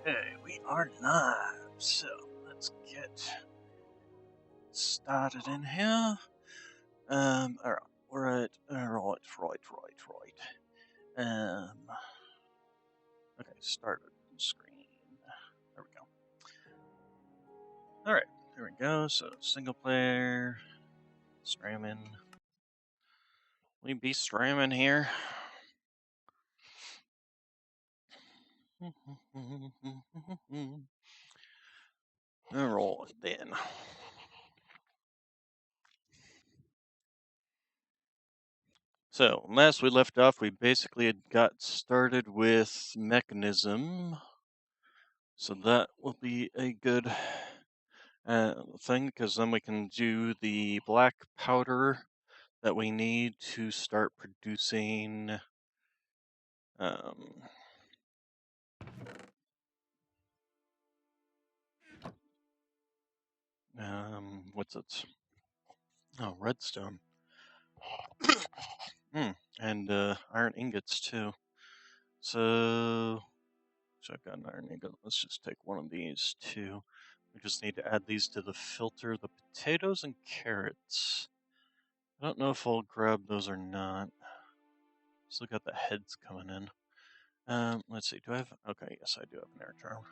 Okay, we are live, so let's get started in here. Alright, we're at, right. Okay, started screen. There we go. Alright, there we go. So, single player, streaming. We be streaming here. Alright then. So, last we left off, we basically had got started with mechanism. So that will be a good thing, because then we can do the black powder that we need to start producing what's it? Oh, redstone. And iron ingots too. So I've got an iron ingot. Let's just take one of these too. We just need to add these to the filter. The potatoes and carrots. I don't know if I'll grab those or not. Still got the heads coming in. Let's see. Do I have? Okay, yes, I do have an air drum.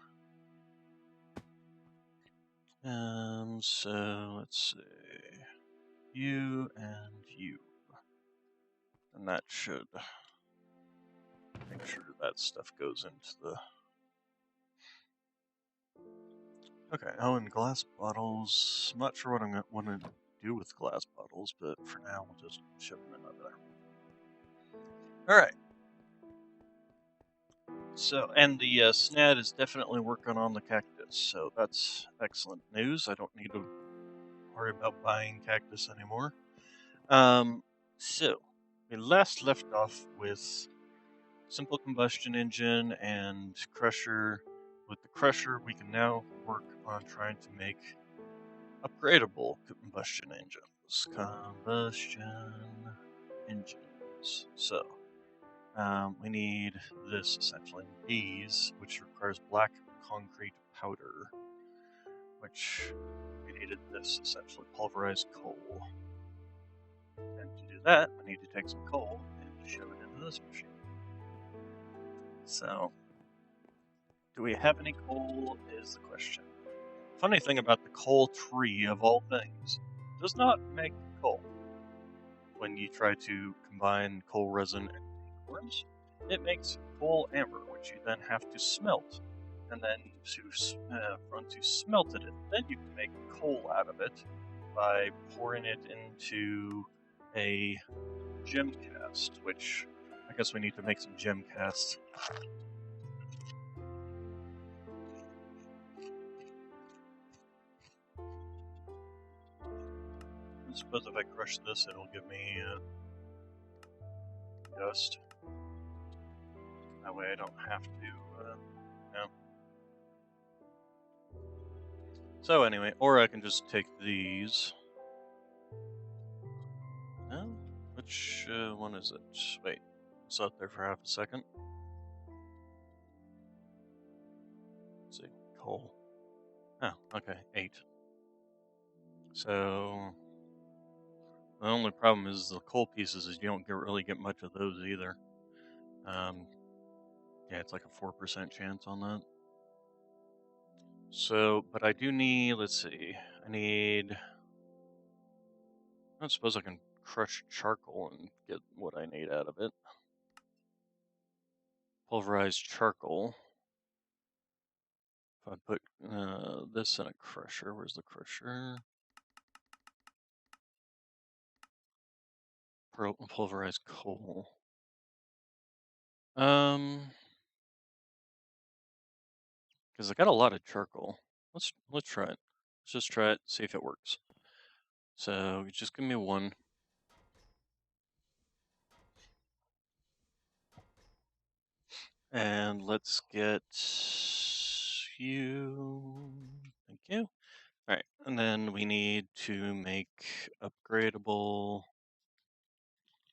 So let's see. You and you. And that should make sure that stuff goes into the... Okay, oh, and glass bottles. I'm not sure what I'm going to want to do with glass bottles, but for now we'll just ship them in over there. Alright. So, and the SNAD is definitely working on the cactus, so that's excellent news. I don't need to worry about buying cactus anymore. So, we last left off with simple combustion engine and crusher. With the crusher, we can now work on trying to make upgradable combustion engines. So, we need this essentially, these, which requires black concrete powder, which we needed this essentially, pulverized coal. And to do that, we need to take some coal and shove it into this machine. So, do we have any coal is the question. Funny thing about the coal tree, of all things, does not make coal. When you try to combine coal resin and acorns, it makes coal amber, which you then have to smelt. And then to smelt it, then you can make coal out of it by pouring it into a gem cast, which I guess we need to make some gem casts. I suppose if I crush this, it'll give me dust. That way I don't have to, no. So anyway, or I can just take these. No? Which one is it? Wait, it's out there for half a second. Let's see, coal. Oh, okay, 8. So the only problem is the coal pieces is you don't really get much of those either. Yeah, it's like a 4% chance on that. So, but I do need, let's see, I don't suppose I can crush charcoal and get what I need out of it. Pulverized charcoal. If I put this in a crusher, where's the crusher? Pulverized coal. Because I got a lot of charcoal. Let's try it. Let's just try it, see if it works. So just give me one. And let's get you. Thank you. All right, and then we need to make upgradable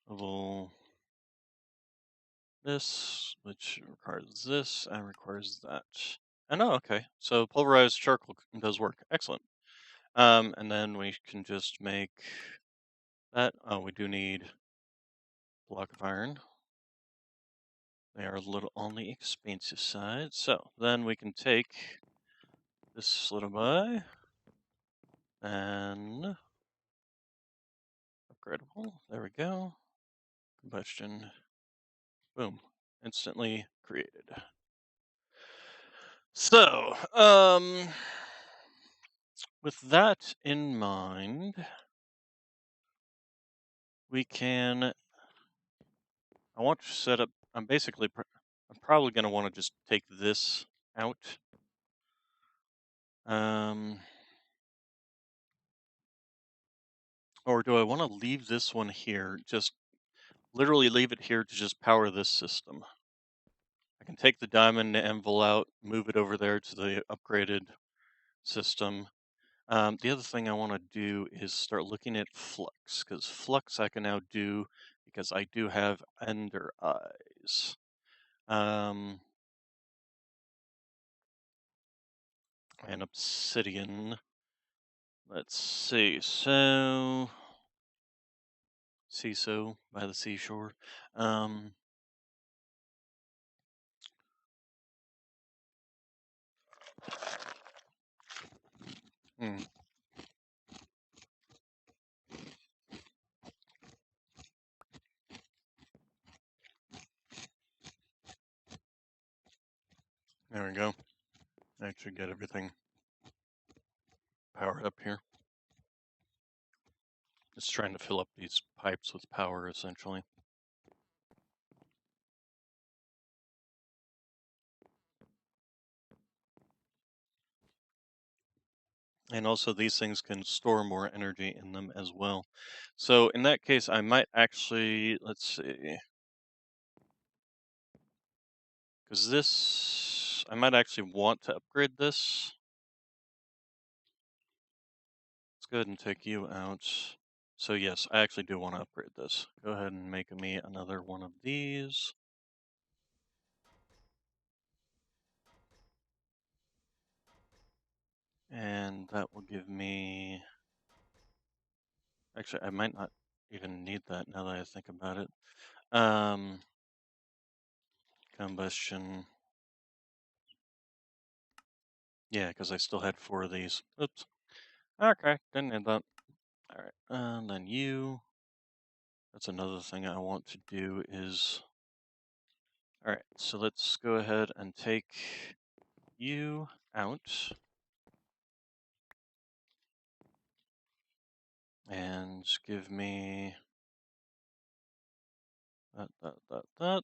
level this, which requires this and requires that. And oh, okay. So pulverized charcoal does work. Excellent. And then we can just make that. Oh, we do need a block of iron. They are a little on the expensive side. So then we can take this little guy and upgradable. There we go. Combustion. Boom. Instantly created. So, with that in mind, we can. I want to set up. I'm probably going to want to just take this out. Or do I want to leave this one here? Just literally leave it here to just power this system. I can take the diamond anvil out, move it over there to the upgraded system. The other thing I want to do is start looking at flux, because flux I can now do because I do have ender eyes. And obsidian. Let's see. So, CISO by the seashore. Hmm. There we go. I should get everything powered up here. Just trying to fill up these pipes with power, essentially. And also these things can store more energy in them as well. So in that case, I might actually, let's see. Because this, I might actually want to upgrade this. Let's go ahead and take you out. So yes, I actually do want to upgrade this. Go ahead and make me another one of these. And that will give me... Actually, I might not even need that now that I think about it. Combustion. Yeah, because I still had 4 of these. Oops. Okay, didn't need that. Alright, and then you. That's another thing I want to do is... Alright, so let's go ahead and take you out. And give me... that.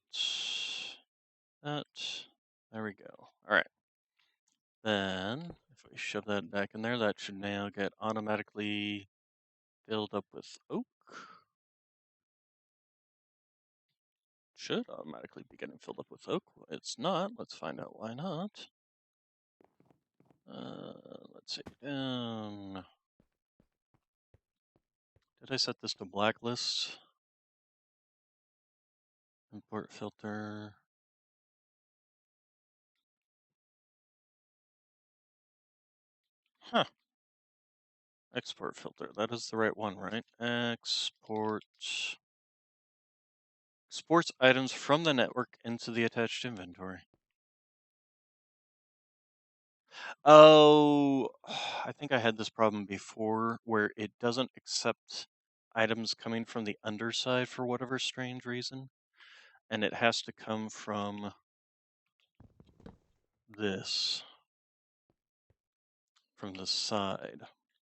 There we go. Alright. Then, if we shove that back in there, that should now get automatically filled up with oak. Should automatically be getting filled up with oak. It's not. Let's find out why not. Let's see. Down. Did I set this to blacklist? Import filter. Huh. Export filter. That is the right one, right? Export. Exports items from the network into the attached inventory. Oh, I think I had this problem before where it doesn't accept items coming from the underside for whatever strange reason, and it has to come from this, from the side.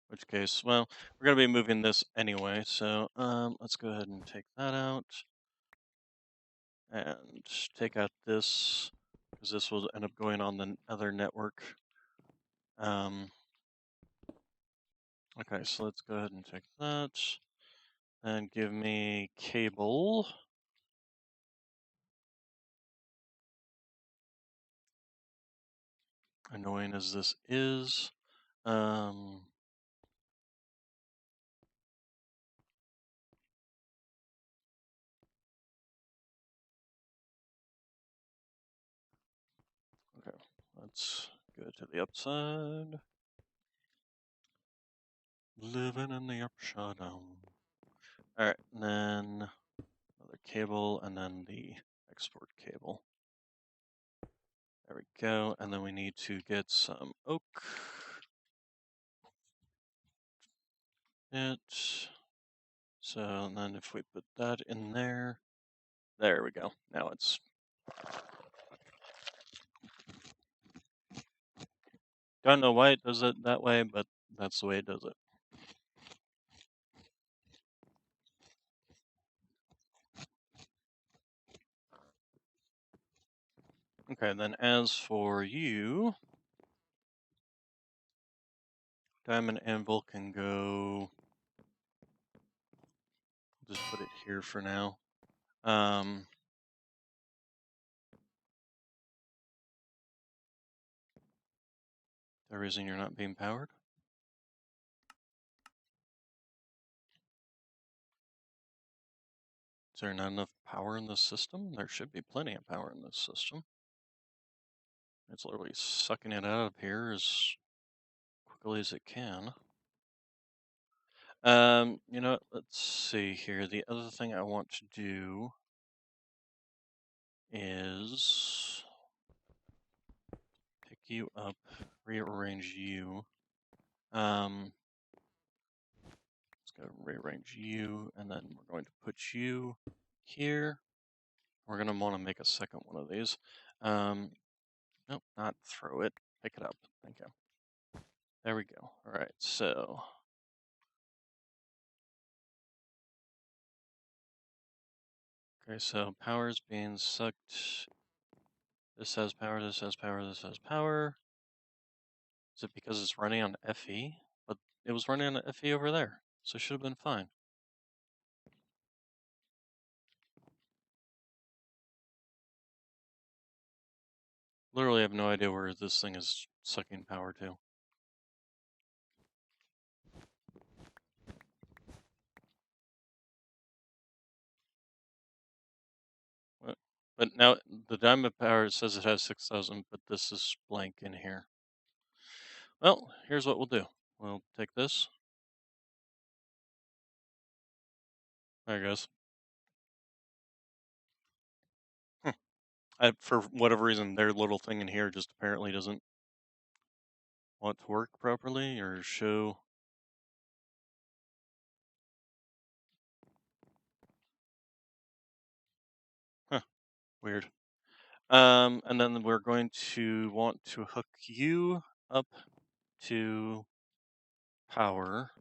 Which case, well, we're going to be moving this anyway, so let's go ahead and take that out and take out this because this will end up going on the other network. Okay, so let's go ahead and take that and give me cable. Annoying as this is. Okay, let's go to the upside. Living in the upside down. Alright, and then another cable, and then the export cable. There we go, and then we need to get some oak. So, and then if we put that in there, there we go. Now it's... Don't know why it does it that way, but that's the way it does it. Okay, then as for you, diamond anvil can go... Just put it here for now. The reason you're not being powered? Is there not enough power in this system? There should be plenty of power in this system. It's literally sucking it out of here as quickly as it can. You know, let's see here. The other thing I want to do is pick you up, rearrange you. Let's go rearrange you, and then we're going to put you here. We're going to want to make a second one of these. Nope, not throw it. Pick it up. Thank you. There we go. All right, so... Okay, so power is being sucked. This has power, this has power, this has power. Is it because it's running on FE? But it was running on FE over there, so it should have been fine. Literally have no idea where this thing is sucking power to. But now the diamond power says it has 6,000, but this is blank in here. Well, here's what we'll do. We'll take this. There it goes. For whatever reason, their little thing in here just apparently doesn't want to work properly or show. Huh, weird. And then we're going to want to hook you up to power.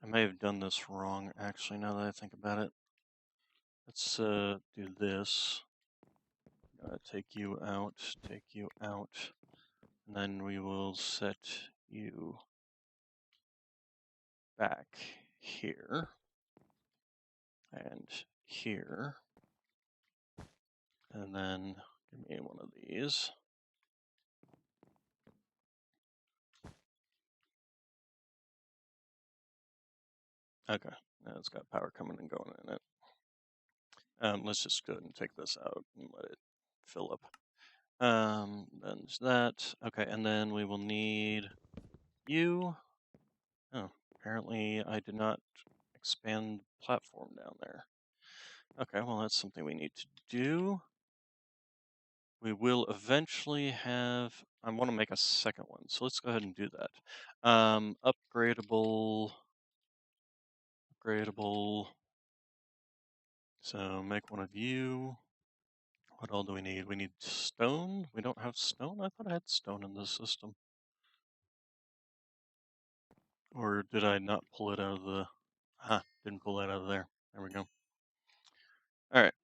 I may have done this wrong, actually, now that I think about it. Let's do this. Take you out, and then we will set you back here, and here, and then give me one of these. Okay, now it's got power coming and going in it. Let's just go ahead and take this out and let it fill up. Then there's that. Okay, and then we will need you. Oh, apparently I did not expand platform down there. Okay, well that's something we need to do. we will eventually have. I want to make a second one, so let's go ahead and do that. Upgradable. So make one of you. What all do we need? We need stone. We don't have stone. I thought I had stone in this system. Or did I not pull it out of the... didn't pull it out of there. There we go. Alright.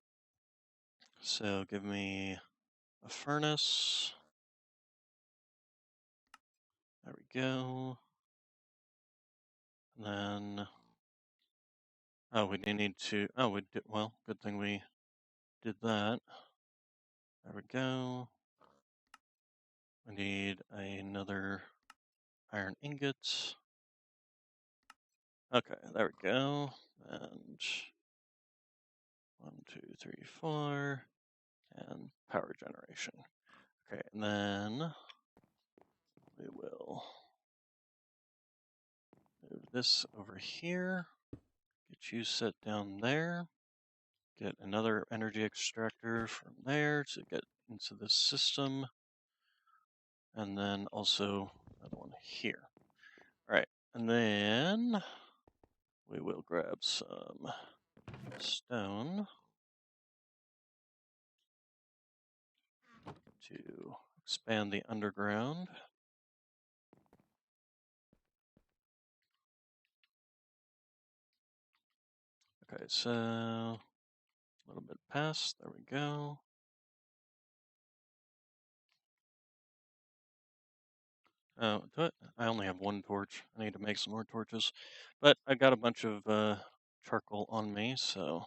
So give me a furnace. There we go. And then... Oh, we need to... Oh, we did... Well, good thing we did that. There we go. We need another iron ingot. Okay, there we go. And 1, 2, 3, 4. And power generation. Okay, and then we will move this over here. Get you set down there. Get another energy extractor from there to get into this system. And then also another one here. All right, and then we will grab some stone to expand the underground. Okay, so a little bit past, there we go. Oh, I only have one torch. I need to make some more torches. But I got a bunch of charcoal on me, so...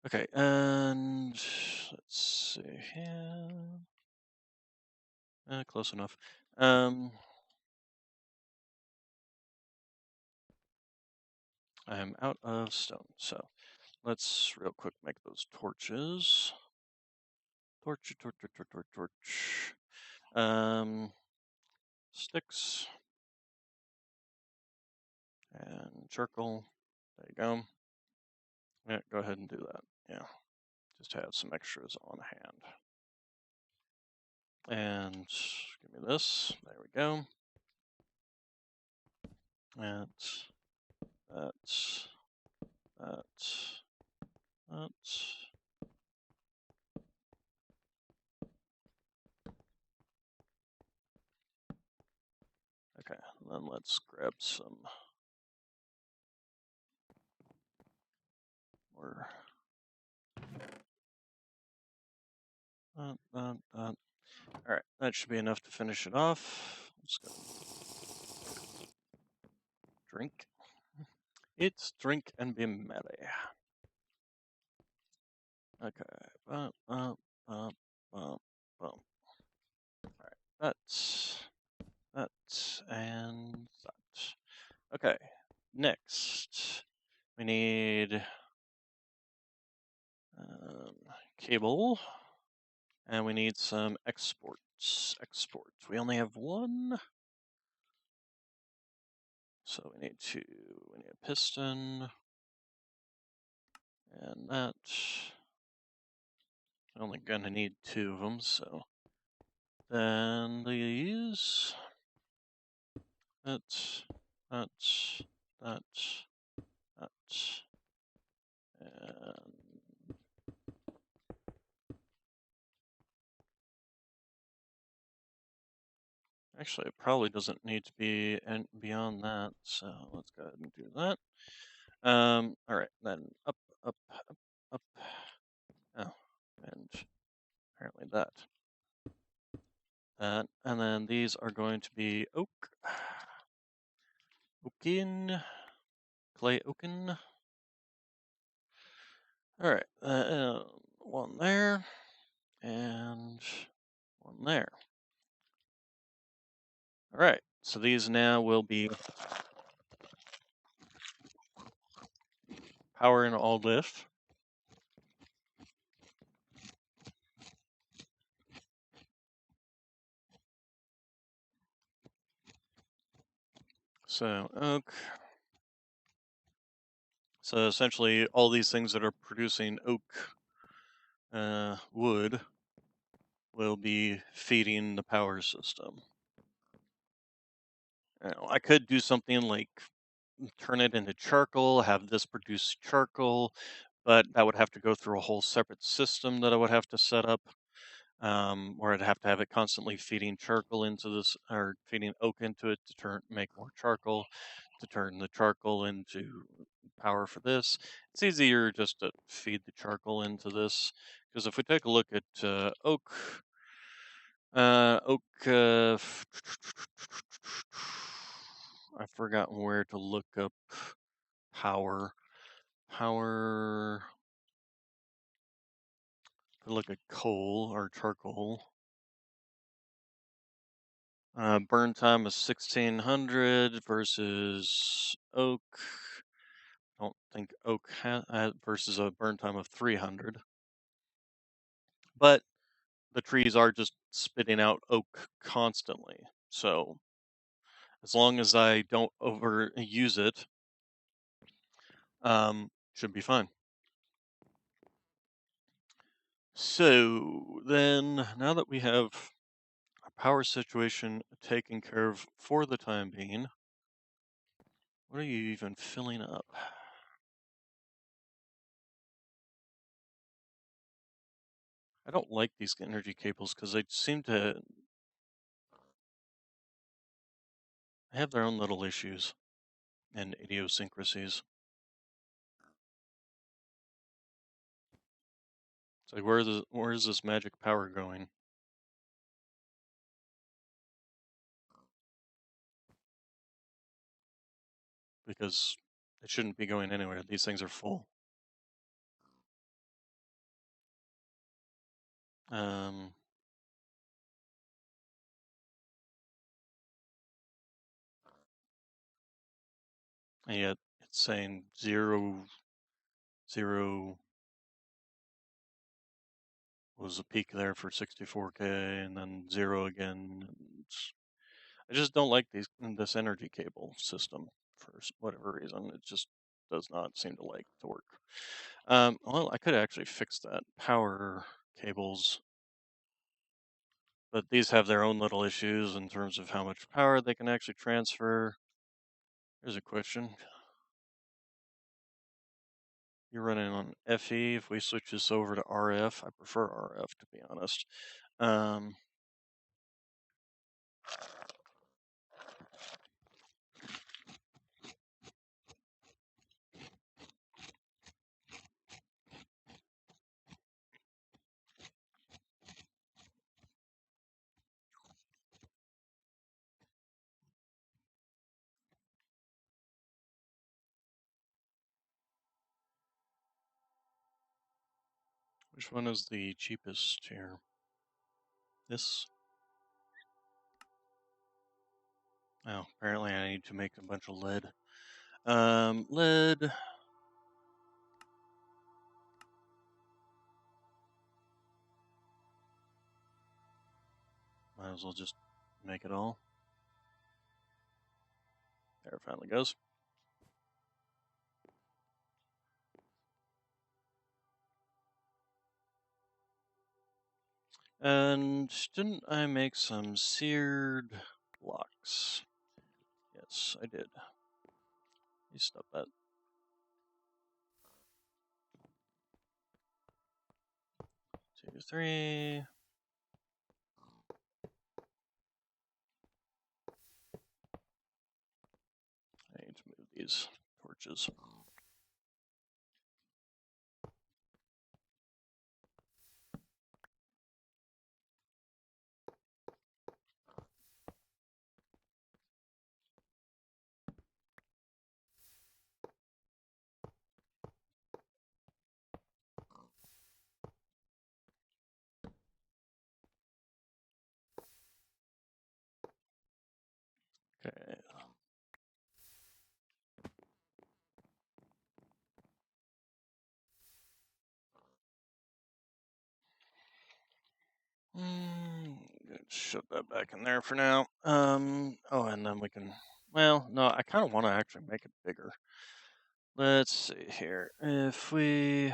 Okay, and let's see here. Close enough. I'm out of stone, so let's real quick make those torches. Torch. Sticks. And charcoal. There you go. Yeah, go ahead and do that. Yeah, just have some extras on hand. And give me this. There we go. That's. Okay, and then let's grab some more. Alright, that should be enough to finish it off. Let's go. Drink. It's drink and be merry. Okay. Alright, that's and that. Okay, next we need cable, and we need some exports. We only have one, so we need a piston, and that. We're only gonna need 2 of them, so then these. That. And actually, it probably doesn't need to be beyond that, so let's go ahead and do that. All right, then up. Oh, and apparently that. And then these are going to be clay oaken. All right, one there, and one there. All right, so these now will be powering all this. So oak, So essentially, all these things that are producing oak wood will be feeding the power system. I could do something like turn it into charcoal, have this produce charcoal, but that would have to go through a whole separate system that I would have to set up, where I'd have to have it constantly feeding charcoal into this, or feeding oak into it to make more charcoal, to turn the charcoal into power for this. It's easier just to feed the charcoal into this, because if we take a look at oak, I've forgotten where to look up power. Power. Look at coal or charcoal. Burn time is 1600 versus oak. I don't think oak versus a burn time of 300. But the trees are just spitting out oak constantly. So as long as I don't overuse it, should be fine. So then, now that we have our power situation taken care of for the time being, what are you even filling up? I don't like these energy cables because they seem to have their own little issues and idiosyncrasies. It's like, where is this magic power going? Because it shouldn't be going anywhere. These things are full. Um, and yet it's saying zero was a peak there for 64K, and then zero again. I just don't like this energy cable system for whatever reason. It just does not seem to like to work. Well, I could actually fix that. Power cables, but these have their own little issues in terms of how much power they can actually transfer. Here's a question. You're running on FE. If we switch this over to RF, I prefer RF to be honest. Which one is the cheapest here? This? Oh, apparently I need to make a bunch of lead. Lead. Might as well just make it all. There it finally goes. And didn't I make some seared blocks? Yes, I did. You stop that. 2, 3. I need to move these torches. Okay. Shut that back in there for now. Oh, and then we can. Well, no, I kind of want to actually make it bigger. let's see here. If we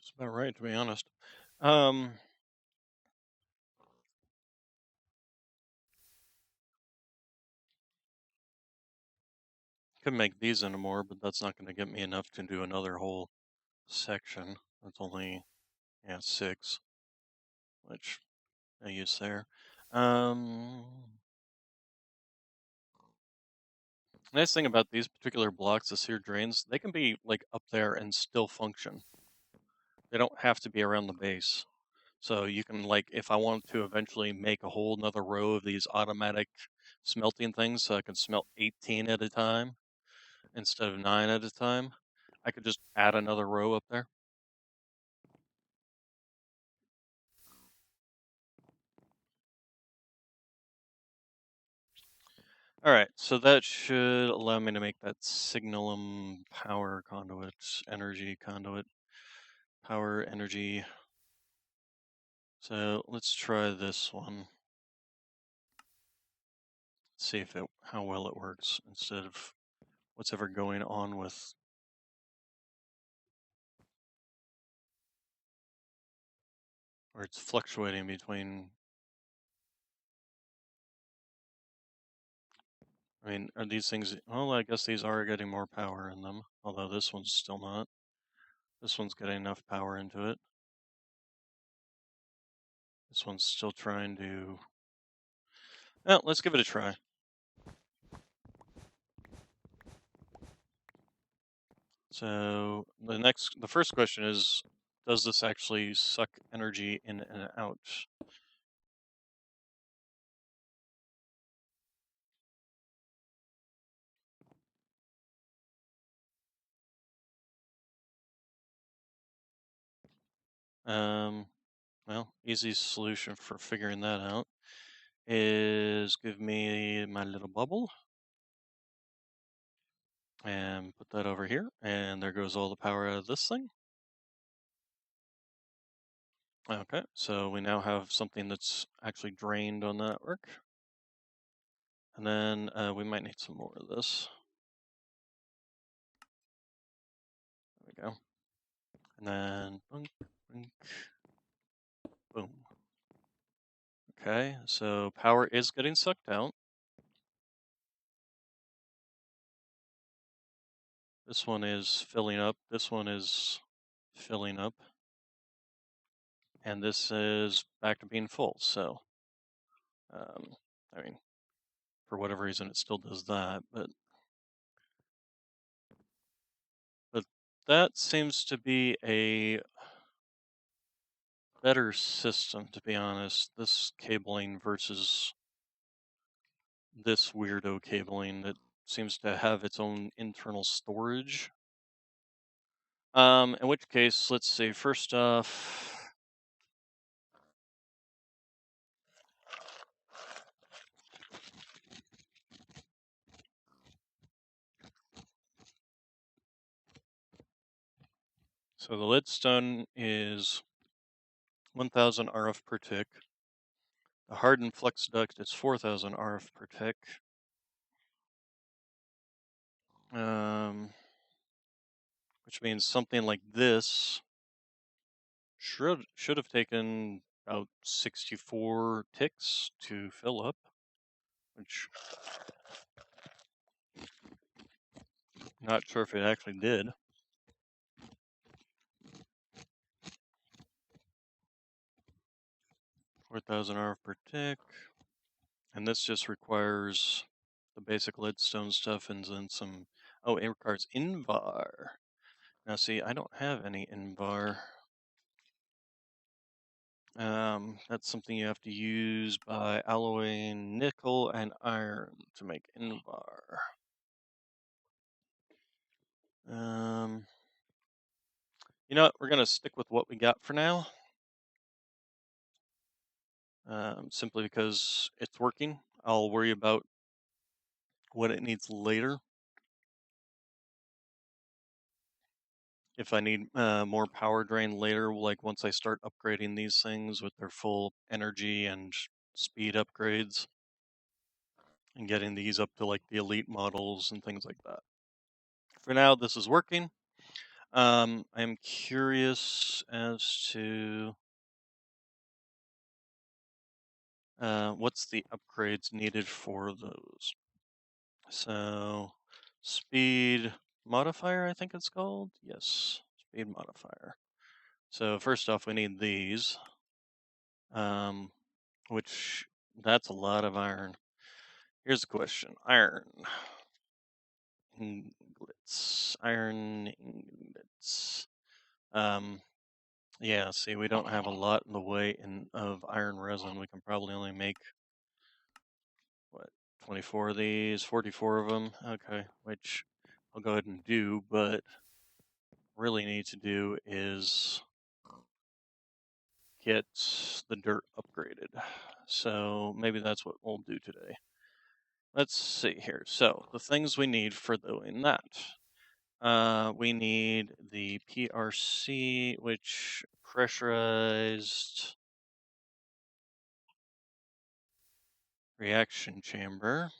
just about right, to be honest. Um, could make these into more, but that's not going to get me enough to do another whole section. That's only, yeah, 6, which I use there. Um, nice thing about these particular blocks, the sear drains, they can be like up there and still function. They don't have to be around the base. So you can like, if I want to eventually make a whole another row of these automatic smelting things, so I can smelt 18 at a time instead of 9 at a time, I could just add another row up there. All right, so that should allow me to make that signalum power conduit, energy conduit, power energy. So let's try this one. See if how well it works instead of what's ever going on with. Or it's fluctuating between. I mean, are these things? Well, I guess these are getting more power in them, although this one's still not. This one's getting enough power into it. This one's still trying to. Well, let's give it a try. So the first question is, does this actually suck energy in and out? Um, well, easy solution for figuring that out is give me my little bubble and put that over here, and there goes all the power out of this thing. Okay, so we now have something that's actually drained on that work. And then we might need some more of this. There we go. And then boom, boom, boom. Okay, so power is getting sucked out. This one is filling up. This one is filling up. And this is back to being full. So, I mean, for whatever reason, it still does that. But that seems to be a better system, to be honest. This cabling versus this weirdo cabling that seems to have its own internal storage. In which case, let's see. First off, so the leadstone is 1,000 RF per tick. The hardened flux duct is 4,000 RF per tick. Which means something like this should have taken about 64 ticks to fill up, which not sure if it actually did. 4,000 RF per tick. And this just requires the basic leadstone stuff and then some. Oh, it requires Invar. Now, see, I don't have any Invar. That's something you have to use by alloying nickel and iron to make Invar. You know what? We're gonna stick with what we got for now, simply because it's working. I'll worry about what it needs later. If I need more power drain later, like once I start upgrading these things with their full energy and speed upgrades, and getting these up to like the elite models and things like that. For now, this is working. I'm curious as to what's the upgrades needed for those. So, speed modifier, I think it's called. Yes, speed modifier. So first off, we need these, um, which that's a lot of iron. Here's the question: iron ingots, iron ingots. Um, yeah. See, we don't have a lot in the way of iron resin. We can probably only make what 24 of these, 44 of them. Okay, which I'll go ahead and do, but really need to do is get the dirt upgraded. So maybe that's what we'll do today. Let's see here. So the things we need for doing that. We need the PRC, which pressurized reaction chamber.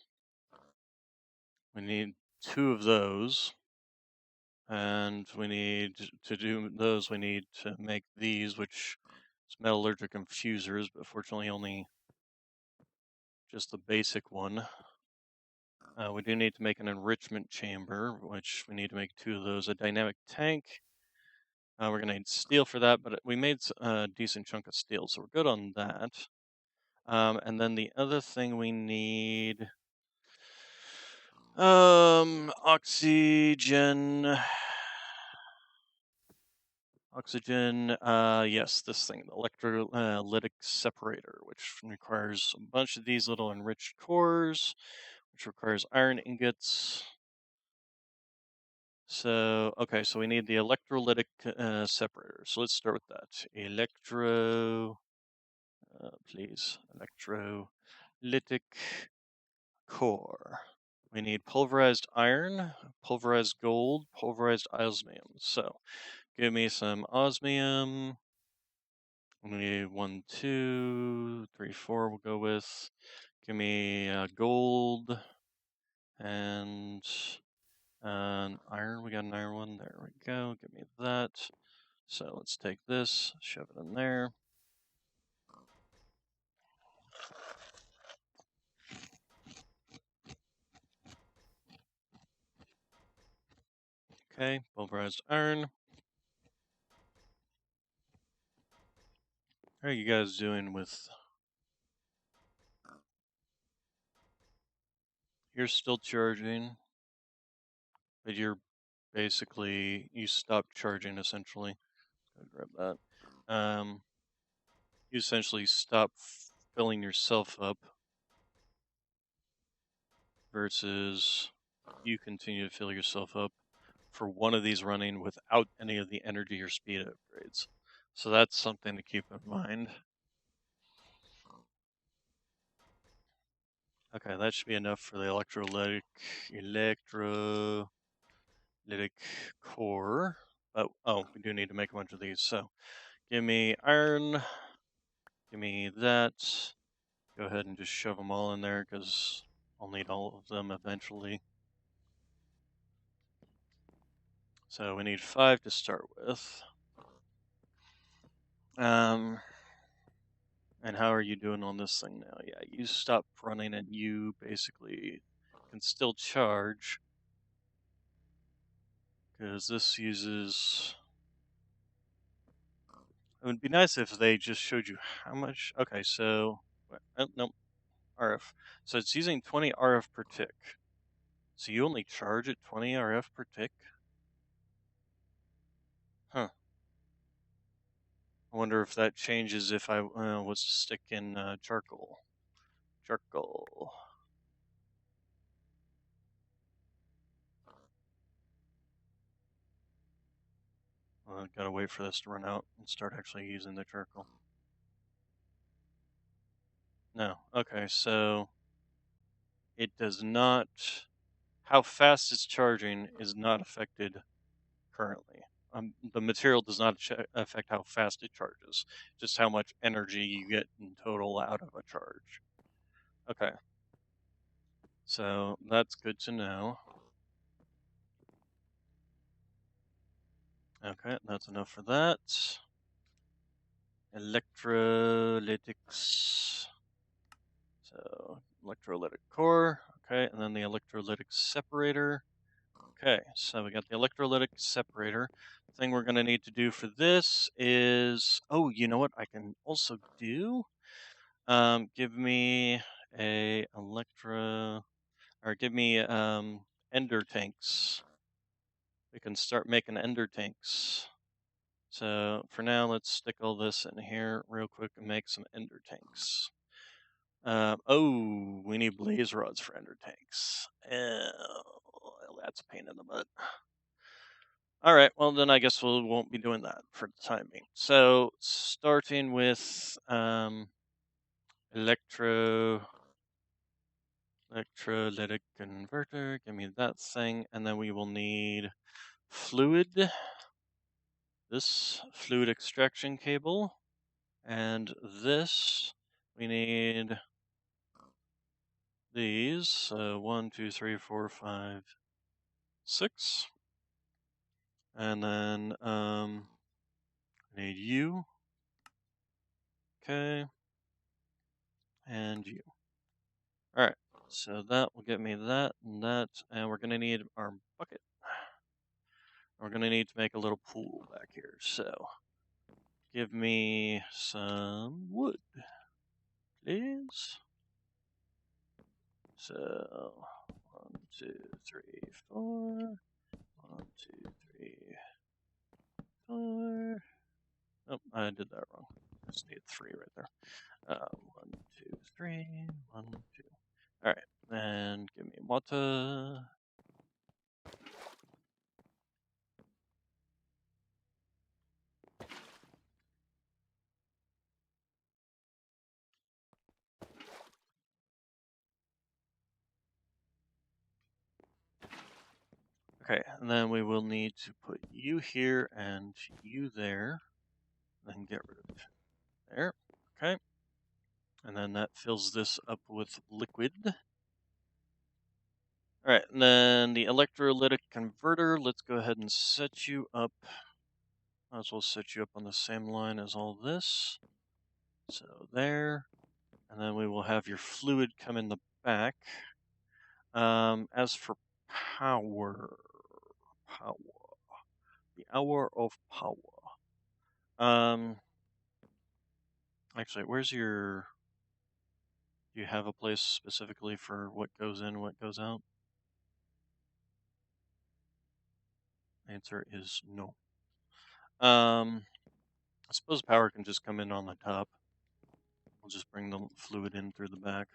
We need 2 of those. And we need to do those, we need to make these, which is metallurgic infusers, but fortunately only just the basic one. We do need to make an enrichment chamber, which we need to make 2 of those. A dynamic tank. We're going to need steel for that, but we made a decent chunk of steel, so we're good on that. And then the other thing we need, oxygen. Oxygen, yes, this thing, the electrolytic separator, which requires a bunch of these little enriched cores, which requires iron ingots. So, okay, so we need the electrolytic separator. So let's start with that. Please, electrolytic core. We need pulverized iron, pulverized gold, pulverized osmium. So, give me some osmium. We need 1, 2, 3, 4. We'll go with. Give me gold and iron. We got an iron one. There we go. Give me that. So let's take this, shove it in there. Okay, pulverized iron. How are you guys doing with? You're still charging, but you're basically you stopped charging essentially. Go grab that. You essentially stop filling yourself up versus you continue to fill yourself up for one of these running without any of the energy or speed upgrades. So that's something to keep in mind. Okay, that should be enough for the electrolytic core. But oh, we do need to make a bunch of these. So give me iron. Give me that. Go ahead and just shove them all in there because I'll need all of them eventually. So we need 5 to start with. And how are you doing on this thing now? Yeah, you stopped running and you basically can still charge because this uses. It would be nice if they just showed you how much. Okay, so no RF. So it's using 20 RF per tick. So you only charge at 20 RF per tick? Huh. I wonder if that changes if I was to stick in charcoal. Charcoal. Gotta wait for this to run out and start actually using the charcoal. No. Okay, so it does not. How fast it's charging is not affected currently. The material does not affect how fast it charges, just how much energy you get in total out of a charge. Okay. So that's good to know. Okay, that's enough for that. Electrolytics. So, electrolytic core. Okay, and then the electrolytic separator. Okay, so we got the electrolytic separator. The thing we're going to need to do for this is... Oh, you know what I can also do? Give me a electro... Or give me ender tanks. We can start making ender tanks. So for now, let's stick all this in here real quick and make some ender tanks. Oh, we need blaze rods for ender tanks. Oh, that's a pain in the butt. All right, well then I guess we won't be doing that for the time being. So starting with electrolytic converter, give me that thing, and then we will need fluid, this fluid extraction cable, and this we need these. So 1, 2, 3, 4, 5, 6, and then we need you. Okay, and you. All right. So that will get me that and that, and we're gonna need our bucket. We're gonna need to make a little pool back here. So give me some wood, please. So 1, 2, 3, 4. 1, 2, 3, 4. Oh, I did that wrong. I just need 3 right there. 1, 2, 3. 1, 2. All right, and give me water. Okay, and then we will need to put you here and you there, then get rid of there. Okay, and then that fills this up with liquid. All right, and then the electrolytic converter, let's go ahead and set you up. Might as well set you up on the same line as all this. So there, and then we will have your fluid come in the back. As for power, the hour of power. Actually, where's your... Do you have a place specifically for what goes in, what goes out? Answer is no. I suppose power can just come in on the top. We'll just bring the fluid in through the back.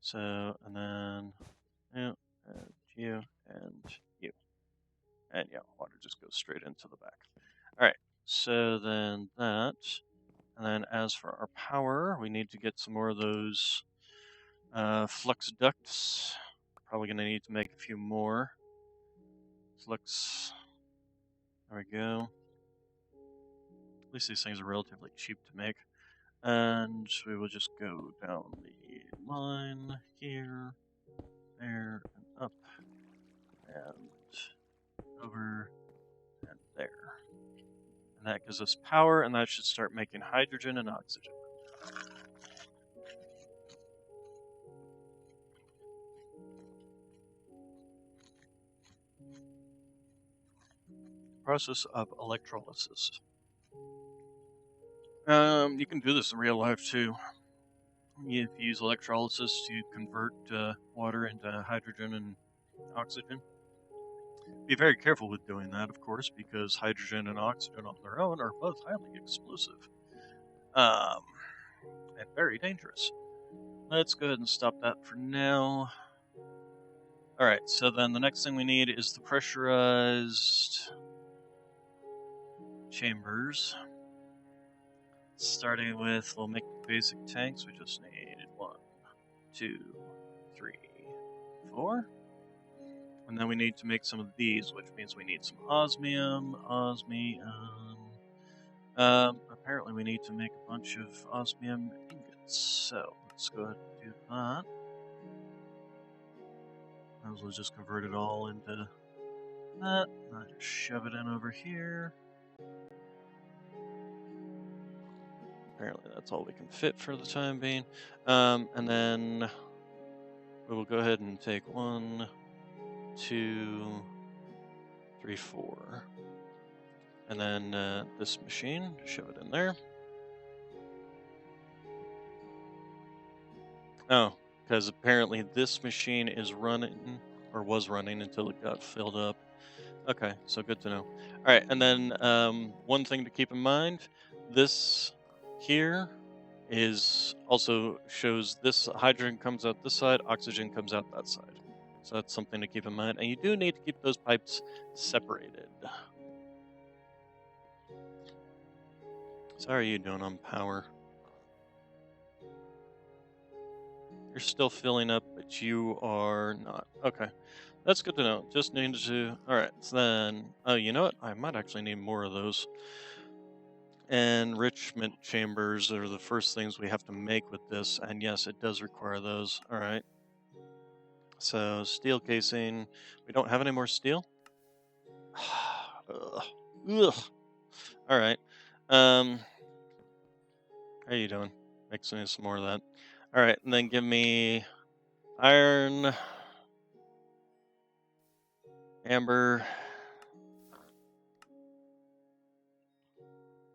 So, and then, yeah, and you, and you. And yeah, water just goes straight into the back. All right, so then that, and then as for our power, we need to get some more of those flux ducts. Probably going to need to make a few more. Flux, there we go. At least these things are relatively cheap to make. And we will just go down the line here, there, and up, and over, and there. And that gives us power, and that should start making hydrogen and oxygen. Process of electrolysis. You can do this in real life too. You use electrolysis to convert water into hydrogen and oxygen. Be very careful with doing that, of course, because hydrogen and oxygen on their own are both highly explosive. And very dangerous. Let's go ahead and stop that for now. Alright, so then the next thing we need is the pressurized chambers. Starting with, we'll make the basic tanks. We just need 1, 2, 3, 4. And then we need to make some of these, which means we need some osmium. Apparently we need to make a bunch of osmium ingots. So let's go ahead and do that. Might as well just convert it all into that. I just shove it in over here. Apparently that's all we can fit for the time being. And then we will go ahead and take 1, 2, 3, 4. And then this machine, shove it in there. Oh, because apparently this machine is running, or was running until it got filled up. Okay, so good to know. All right, and then one thing to keep in mind, this here is also shows this hydrogen comes out this side, oxygen comes out that side. So that's something to keep in mind. And you do need to keep those pipes separated. So how are you doing on power? You're still filling up, but you are not. Okay. That's good to know. Just needed to... Alright, so then... Oh, you know what? I might actually need more of those. Enrichment chambers are the first things we have to make with this. And yes, it does require those. Alright. So, steel casing. We don't have any more steel? Ugh. Alright. How are you doing? Mixing in some more of that. Alright, and then give me iron, amber.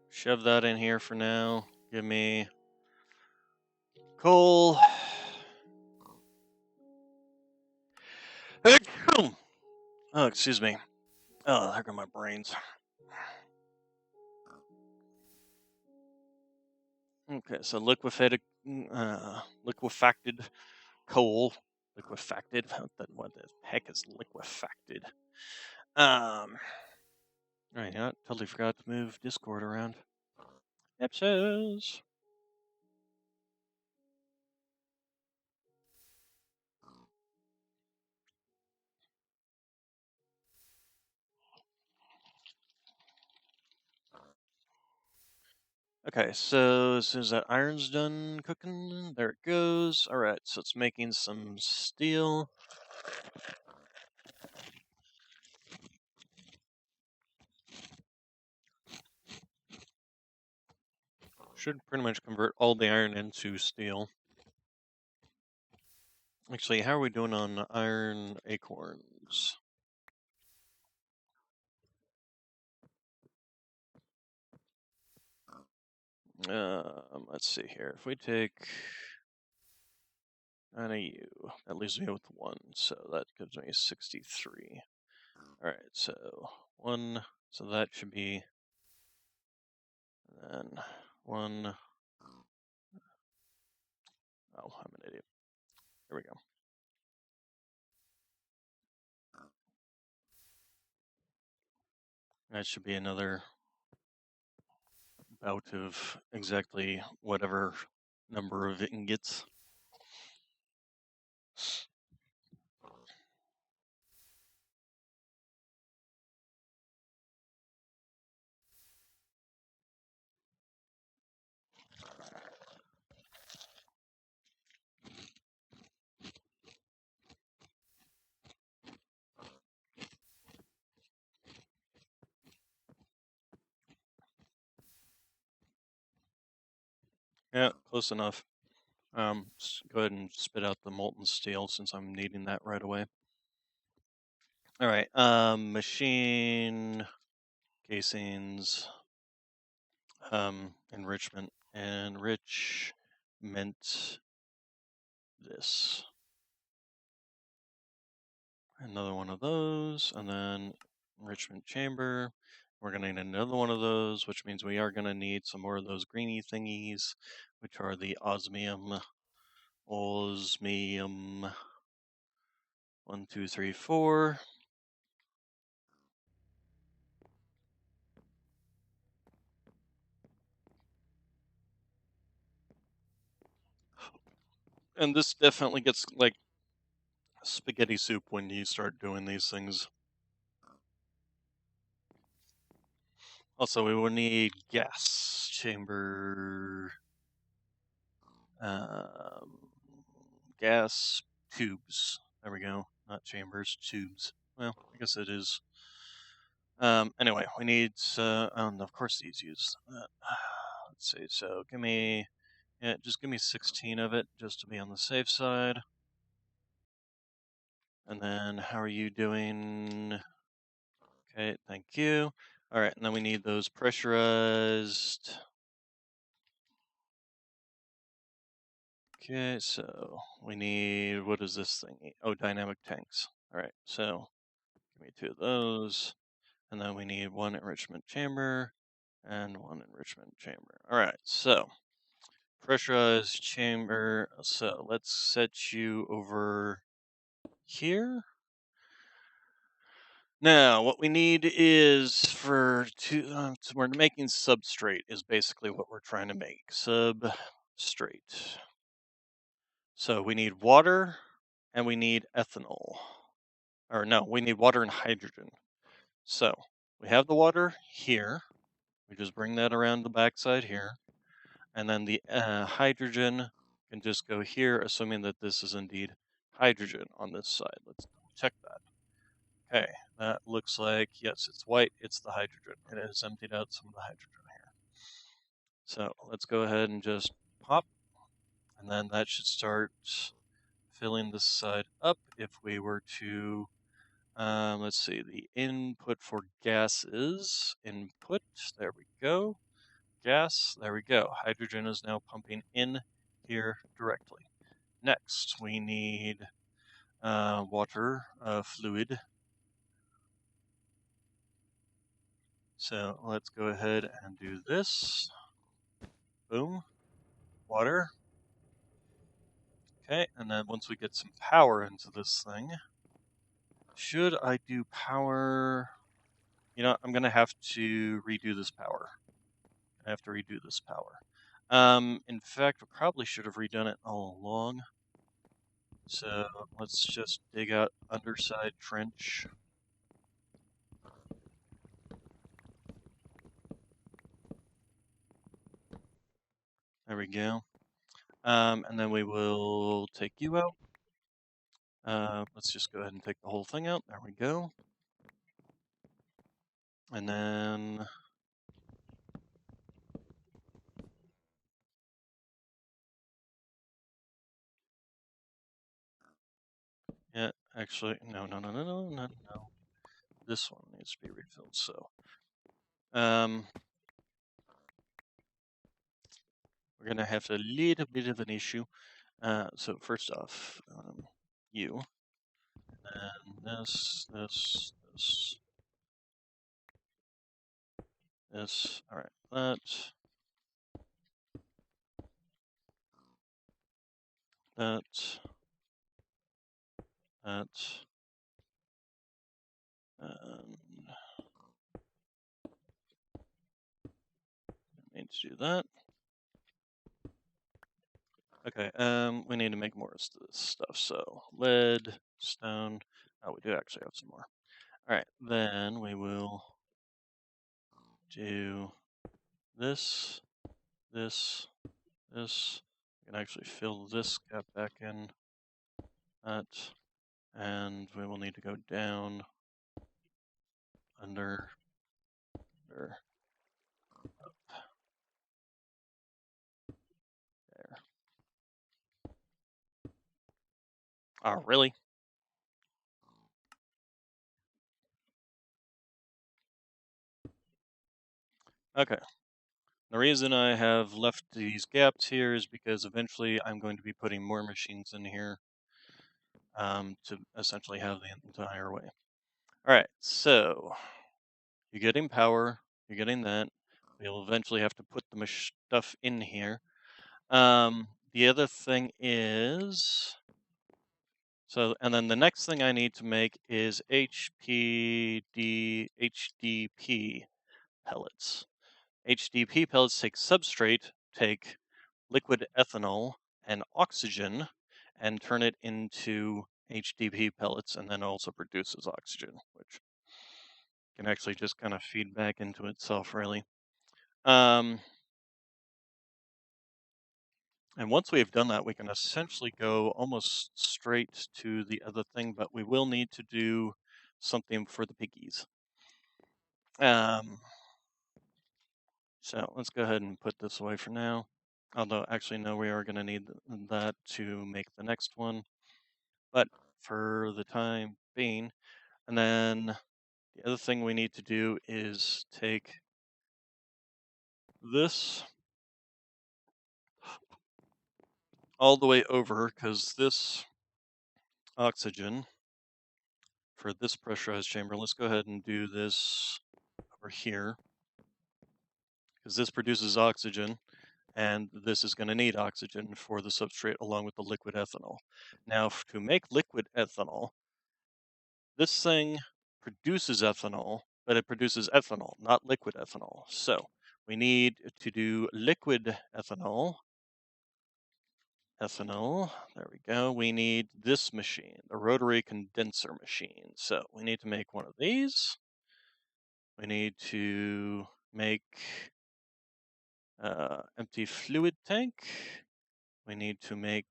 Shove that in here for now. Give me coal. Oh, excuse me. Oh, there go my brains. Okay, so liquefacted coal. Liquefacted? What the heck is liquefacted? Alright, you know what? Totally forgot to move Discord around. Ipsos. Okay, so as soon as that iron's done cooking, there it goes. Alright, so it's making some steel. Should pretty much convert all the iron into steel. Actually, how are we doing on iron acorns? Let's see here. If we take an AU, that leaves me with 1, so that gives me 63. Alright, so 1, so that should be, and then 1. Oh, I'm an idiot. Here we go. That should be another bout of exactly whatever number of ingots. Yeah, close enough. Just go ahead and spit out the molten steel since I'm needing that right away. Alright, machine casings, enrichment, enrichment this. Another one of those, and then enrichment chamber. We're gonna need another one of those, which means we are gonna need some more of those greeny thingies, which are the osmium. 1, 2, 3, 4. And this definitely gets like spaghetti soup when you start doing these things. Also, we will need gas chamber, um, gas tubes. There we go. Not chambers, tubes. Well, I guess it is. Anyway, we need, and of course these use that. Let's see, so just give me 16 of it, just to be on the safe side. And then, how are you doing? Okay, thank you. All right, and then we need those pressurized. Okay, so we need, what is this thing? Oh, dynamic tanks. All right, so give me 2 of those. And then we need 1 enrichment chamber and 1 enrichment chamber. All right, so pressurized chamber. So let's set you over here. Now, what we need is so we're making substrate is basically what we're trying to make. Substrate. So we need water and we need ethanol. Or no, we need water and hydrogen. So we have the water here. We just bring that around the backside here. And then the hydrogen can just go here, assuming that this is indeed hydrogen on this side. Let's check that. Okay, that looks like, yes, it's white, it's the hydrogen. It has emptied out some of the hydrogen here. So let's go ahead and just pop, and then that should start filling this side up. If we were to, let's see, the input for gas is input, there we go. Gas, there we go. Hydrogen is now pumping in here directly. Next, we need water, fluid. So let's go ahead and do this. Boom. Water. Okay, and then once we get some power into this thing, should I do power? You know, I'm going to have to redo this power. I have to redo this power. In fact, I probably should have redone it all along. So let's just dig out underside trench. There we go. And then we will take you out. Let's just go ahead and take the whole thing out. There we go. And then yeah, actually, no. This one needs to be refilled. So, we're gonna have a little bit of an issue. So first off, you, and this. All right, that, and need to do that. Okay, we need to make more of this stuff. So lead, stone. Oh, we do actually have some more. All right, then we will do this. We can actually fill this gap back in. That, and we will need to go down, under, up, there. Oh, really? Okay. The reason I have left these gaps here is because eventually I'm going to be putting more machines in here to essentially have the entire way. All right, so you're getting power, you're getting that. We'll eventually have to put the stuff in here. The other thing is, and then the next thing I need to make is HDP pellets. HDP pellets take substrate, take liquid ethanol and oxygen, and turn it into HDP pellets, and then also produces oxygen, which can actually just kind of feed back into itself, really. And once we've done that, we can essentially go almost straight to the other thing, but we will need to do something for the piggies. So let's go ahead and put this away for now. Although, actually, no, we are going to need that to make the next one. But for the time being, and then the other thing we need to do is take this all the way over, because this oxygen for this pressurized chamber, let's go ahead and do this over here, because this produces oxygen, and this is going to need oxygen for the substrate along with the liquid ethanol. Now, to make liquid ethanol, this thing produces ethanol, but it produces ethanol, not liquid ethanol. So we need to do liquid ethanol. There we go. We need this machine, the rotary condenser machine. So we need to make one of these. We need to make empty fluid tank. We need to make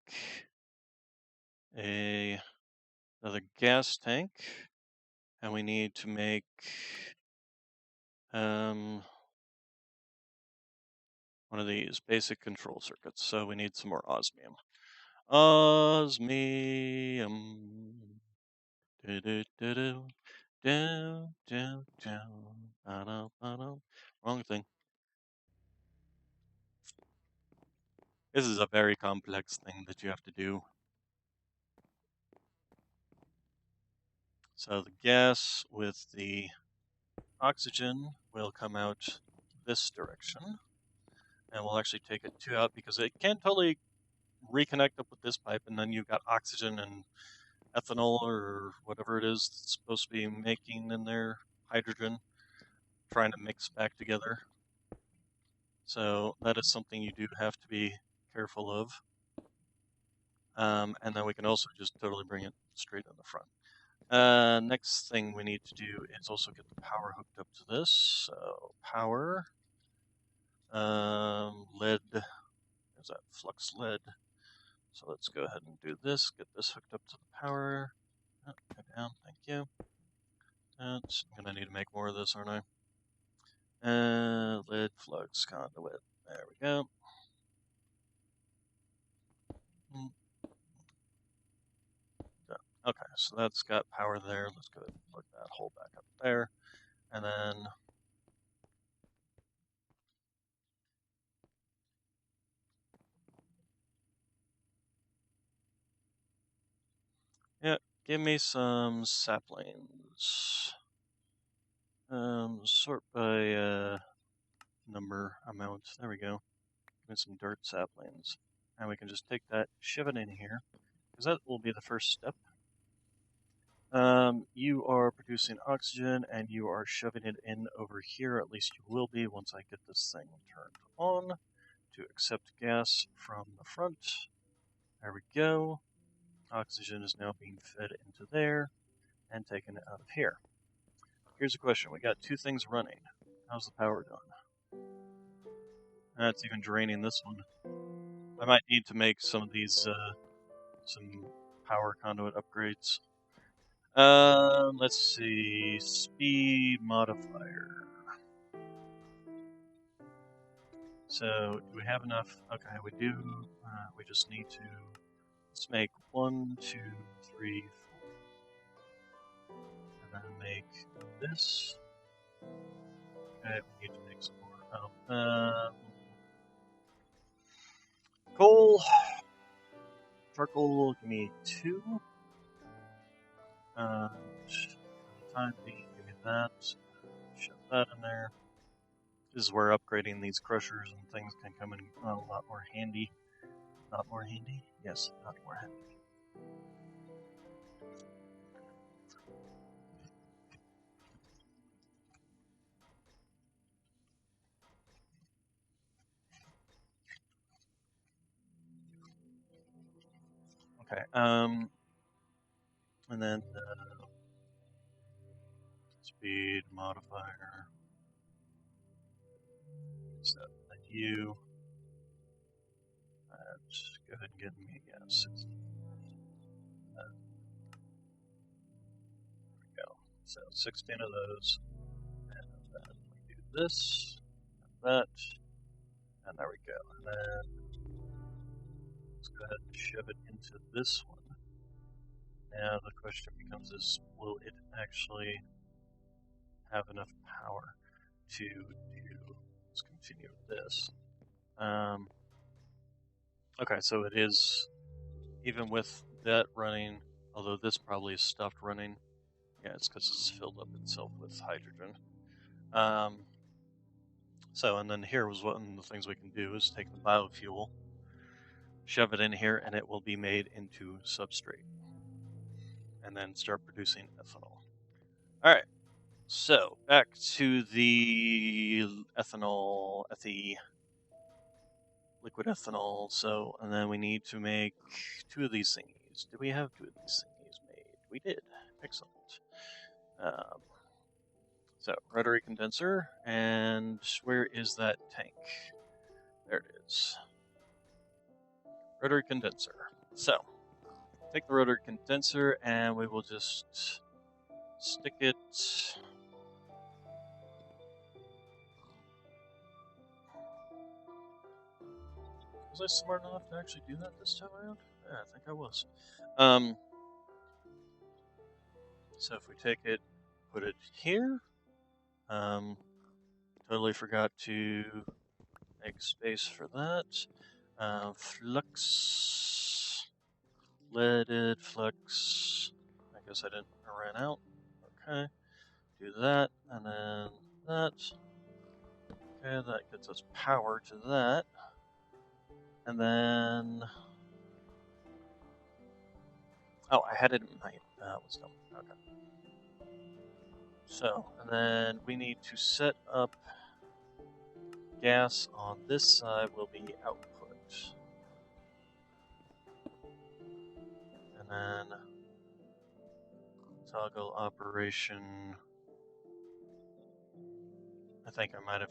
another gas tank, and we need to make one of these basic control circuits. So we need some more osmium. Osmium. Do-do-do-do. Down, down, down. Ba-da-ba-da. Wrong thing. This is a very complex thing that you have to do. So the gas with the oxygen will come out this direction. And we'll actually take it two out because it can totally reconnect up with this pipe, and then you've got oxygen and ethanol or whatever it is it's supposed to be making in there, hydrogen, trying to mix back together. So that is something you do have to be careful of. And then we can also just totally bring it straight in the front. Next thing we need to do is also get the power hooked up to this. So power, lead, there's that flux lead. So let's go ahead and do this, get this hooked up to the power. Oh, go down, thank you. I'm gonna need to make more of this, aren't I? Lead flux conduit, there we go. Okay, so that's got power there. Let's go ahead and plug that hole back up there. And then yeah, give me some saplings. Sort by number amount. There we go. Give me some dirt saplings. And we can just take that, shove it in here, because that will be the first step. You are producing oxygen, and you are shoving it in over here. At least you will be once I get this thing turned on to accept gas from the front. There we go. Oxygen is now being fed into there and taken out of here. Here's a question. We got two things running. How's the power doing? That's even draining this one. I might need to make some of these, some power conduit upgrades. Let's see. Speed modifier. So, do we have enough? Okay, we do. We just need to. Let's make 1, 2, 3, 4. And then make this. Okay, we need to make some more. Oh, coal. Charcoal, give me 2. For the time being, give me that. Shove that in there. This is where upgrading these crushers and things can come in a lot more handy. Not more handy? Yes, not more handy. Okay. And then speed modifier. Set that U. Let's go ahead and get me yes. There we go. So 16 of those. And then we do this, and that, and there we go. And then let's go ahead and shove it into this one. Now the question becomes is, will it actually have enough power to do, let's continue with this. Okay, so it is, even with that running, although this probably is stopped running. Yeah, it's because it's filled up itself with hydrogen. So, and then here was one of the things we can do is take the biofuel, shove it in here, and it will be made into substrate. And then start producing ethanol. All right, so back to the ethanol, liquid ethanol. So, and then we need to make 2 of these thingies. Do we have 2 of these thingies made? We did. Excellent. So, rotary condenser, and where is that tank? There it is. Rotary condenser. So, take the rotary condenser, and we will just stick it. Was I smart enough to actually do that this time around? Yeah, I think I was. So if we take it, put it here. Totally forgot to make space for that. Flux, leaded flux. I guess I didn't run out. Okay, do that, and then that. Okay, that gets us power to that. And then, oh, I had it in my, that was dumb. Okay. So, and then we need to set up gas on this side will be output. And then toggle operation. I think I might have.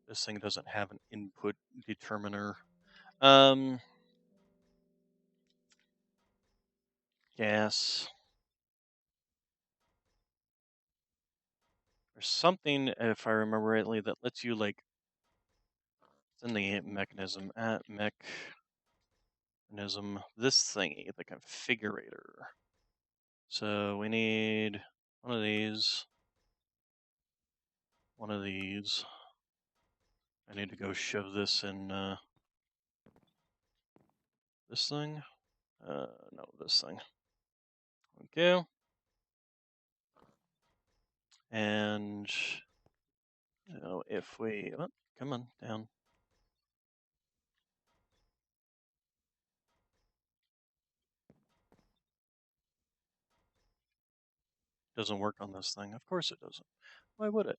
This thing doesn't have an input determiner. Gas. There's something, if I remember rightly, that lets you, like, it's in the mechanism, mechanism, this thingy, the configurator. So we need one of these, one of these. I need to go shove this in this thing. No, this thing. Okay. And you know, if we, oh, come on down. Doesn't work on this thing. Of course it doesn't. Why would it?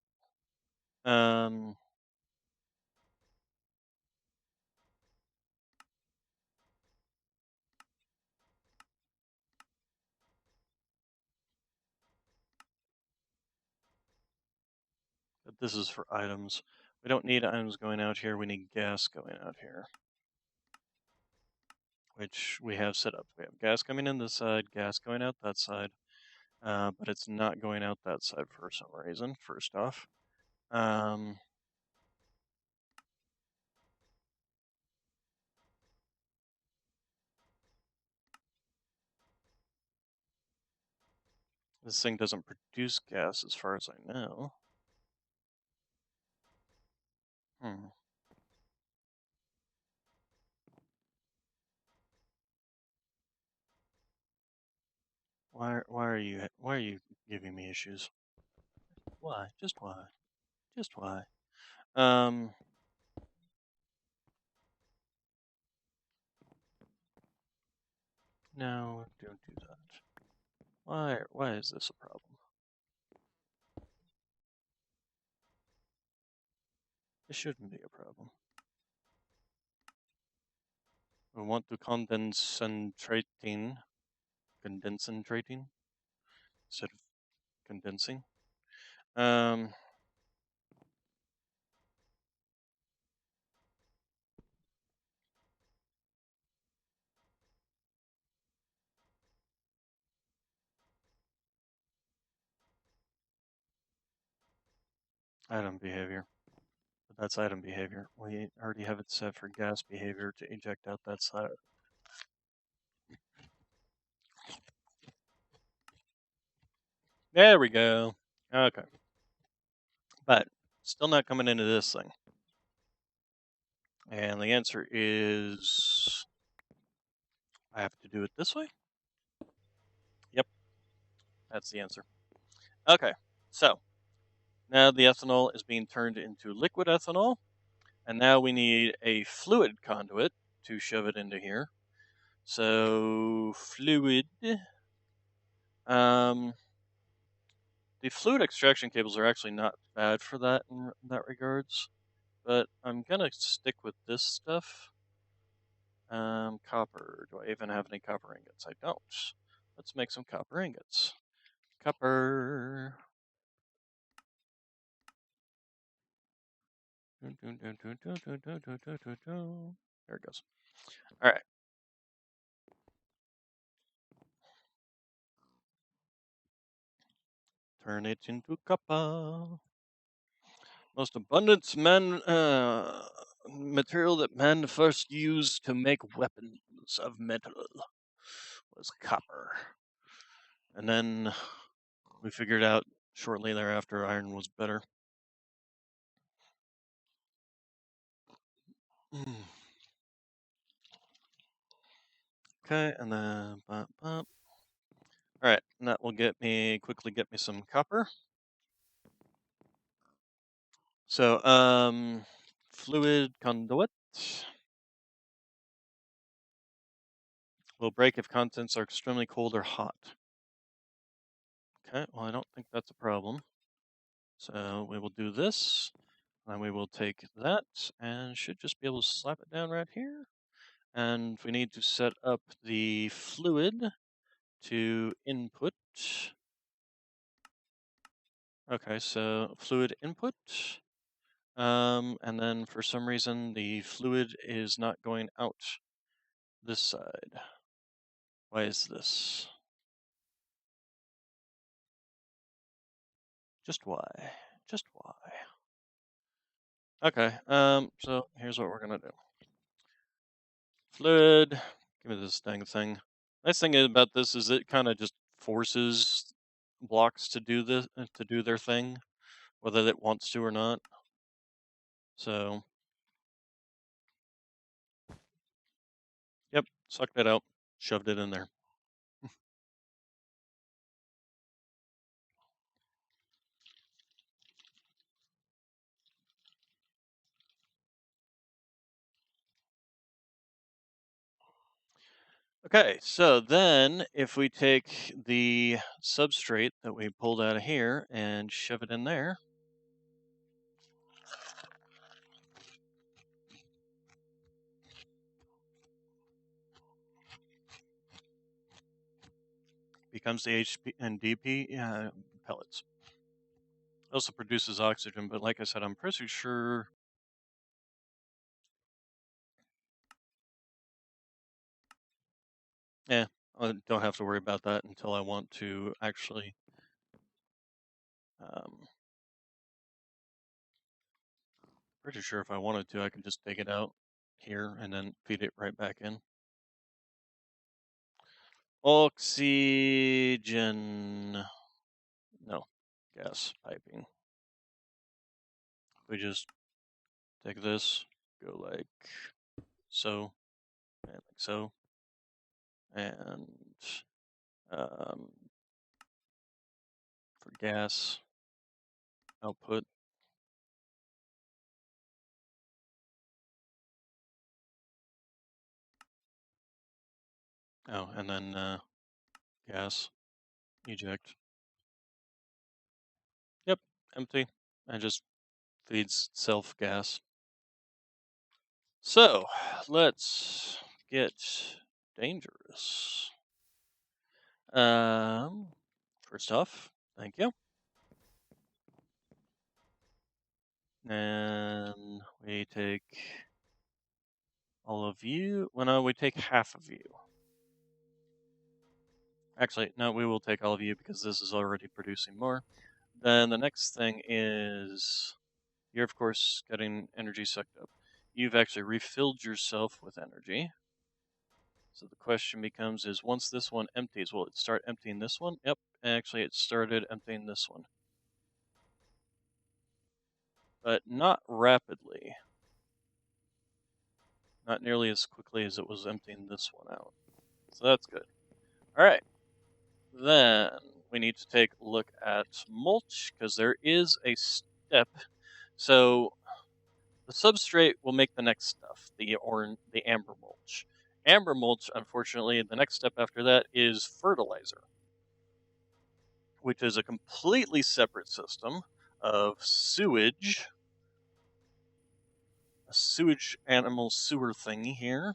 But this is for items. We don't need items going out here. We need gas going out here, which we have set up. We have gas coming in this side, gas going out that side, but it's not going out that side for some reason. First off, this thing doesn't produce gas as far as I know. Why are you giving me issues? Why? Just why? Just why? No, don't do that. Why is this a problem? This shouldn't be a problem. We want to condensating instead of condensing. Um, Item behavior. But that's item behavior. We already have it set for gas behavior to eject out that side. There we go. Okay. But still not coming into this thing. And the answer is I have to do it this way? Yep, that's the answer. Okay, so now the ethanol is being turned into liquid ethanol, and now we need a fluid conduit to shove it into here. So fluid. Um, the fluid extraction cables are actually not bad for that in that regards, but I'm gonna stick with this stuff. Copper. Do I even have any copper ingots? I don't. Let's make some copper ingots. Copper. There it goes. All right. Turn it into copper. Most abundant material that man first used to make weapons of metal was copper. And then we figured out shortly thereafter iron was better. Okay, and then all right, and that will quickly get me some copper. So, fluid conduit will break if contents are extremely cold or hot. Okay, well, I don't think that's a problem. So we will do this, and we will take that, and should just be able to slap it down right here. And we need to set up the fluid to input. Okay, so fluid input. And then for some reason the fluid is not going out this side. Why is this? Just why? Just why? Okay, so here's what we're gonna do. Fluid, give me this dang thing. Nice thing about this is it kind of just forces blocks to do their thing, whether it wants to or not. So, yep, sucked it out, shoved it in there. Okay, so then if we take the substrate that we pulled out of here and shove it in there, becomes the HP and DP pellets. It also produces oxygen, but like I said, I'm pretty sure. Yeah, I don't have to worry about that until I want to actually pretty sure if I wanted to, I could just take it out here and then feed it right back in. Oxygen. No, gas piping. We just take this, go like so, and like so, and for gas output. Oh, and then gas eject. Yep, empty. I just Feeds itself gas. So, let's get dangerous. Um, First off, thank you. And we take all of you. Well, no, we take half of you. Actually, no, we will take all of you because this is already producing more. Then the next thing is you're, of course, getting energy sucked up. You've actually refilled yourself with energy. So the question becomes is once this one empties, will it start emptying this one? Yep, actually it started emptying this one. But not rapidly. Not nearly as quickly as it was emptying this one out. So that's good. Alright. Then we need to take a look at mulch, because there is a step. So the substrate will make the next stuff, the amber mulch. Amber mulch, unfortunately, the next step after that is fertilizer, which is a completely separate system of sewage, a sewage animal sewer thingy here.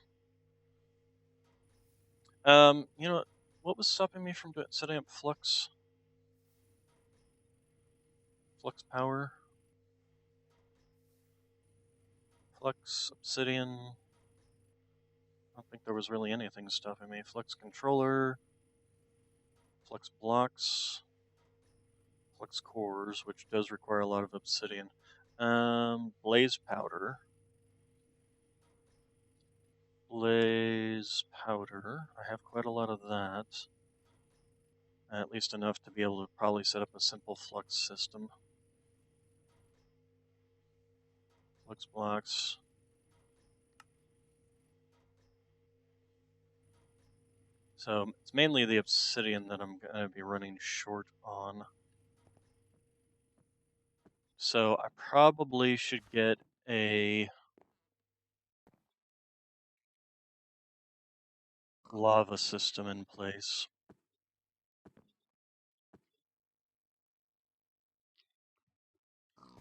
You know what was stopping me from setting up flux power, flux obsidian? I don't think there was really anything stopping me. Flux controller, flux blocks, flux cores, which does require a lot of obsidian. Blaze powder. Blaze powder. I have quite a lot of that. At least enough to be able to probably set up a simple flux system. Flux blocks. So it's mainly the obsidian that I'm going to be running short on. So I probably should get a lava system in place.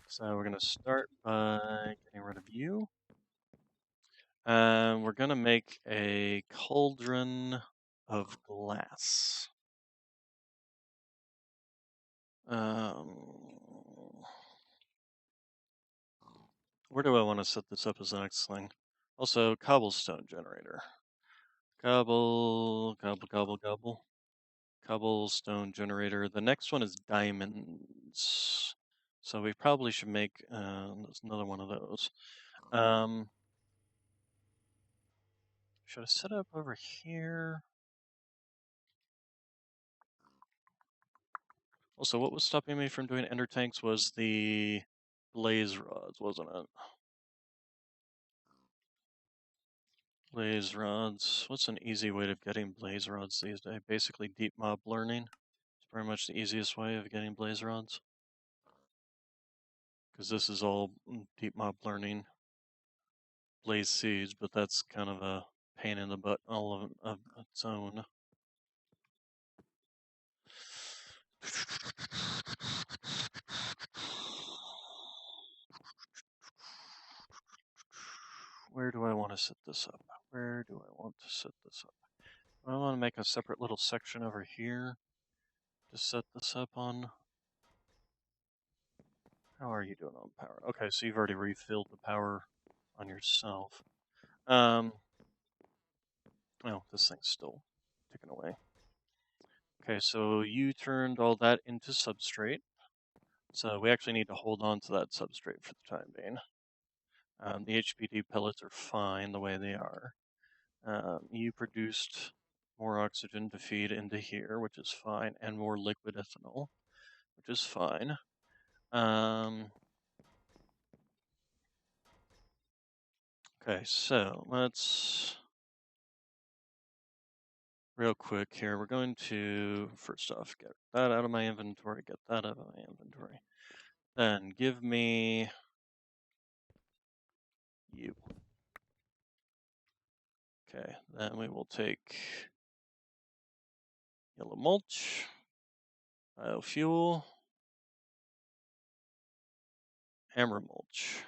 So we're going to start by getting rid of you. We're going to make a cauldron of glass. Where do I want to set this up as the next thing? Also, cobblestone generator. Gobble, gobble, gobble, gobble. Cobblestone generator. The next one is diamonds. So we probably should make another one of those. Should I set up over here? Also, what was stopping me from doing ender tanks was the blaze rods, wasn't it? Blaze rods. What's an easy way of getting blaze rods these days? Basically deep mob learning. It's pretty much the easiest way of getting blaze rods. Because this is all deep mob learning blaze seeds, but that's kind of a pain in the butt all of its own. Where do I want to set this up? Where do I want to set this up? I want to make a separate little section over here to set this up on. How are you doing on power? Okay, so you've already refilled the power on yourself. Oh, this thing's still ticking away. Okay, so you turned all that into substrate. So we actually need to hold on to that substrate for the time being. The HPD pellets are fine the way they are. You produced more oxygen to feed into here, which is fine, and more liquid ethanol, which is fine. Okay, so let's real quick here. We're going to first off get that out of my inventory, get that out of my inventory. Then give me you. Okay, then we will take yellow mulch, biofuel, hammer mulch.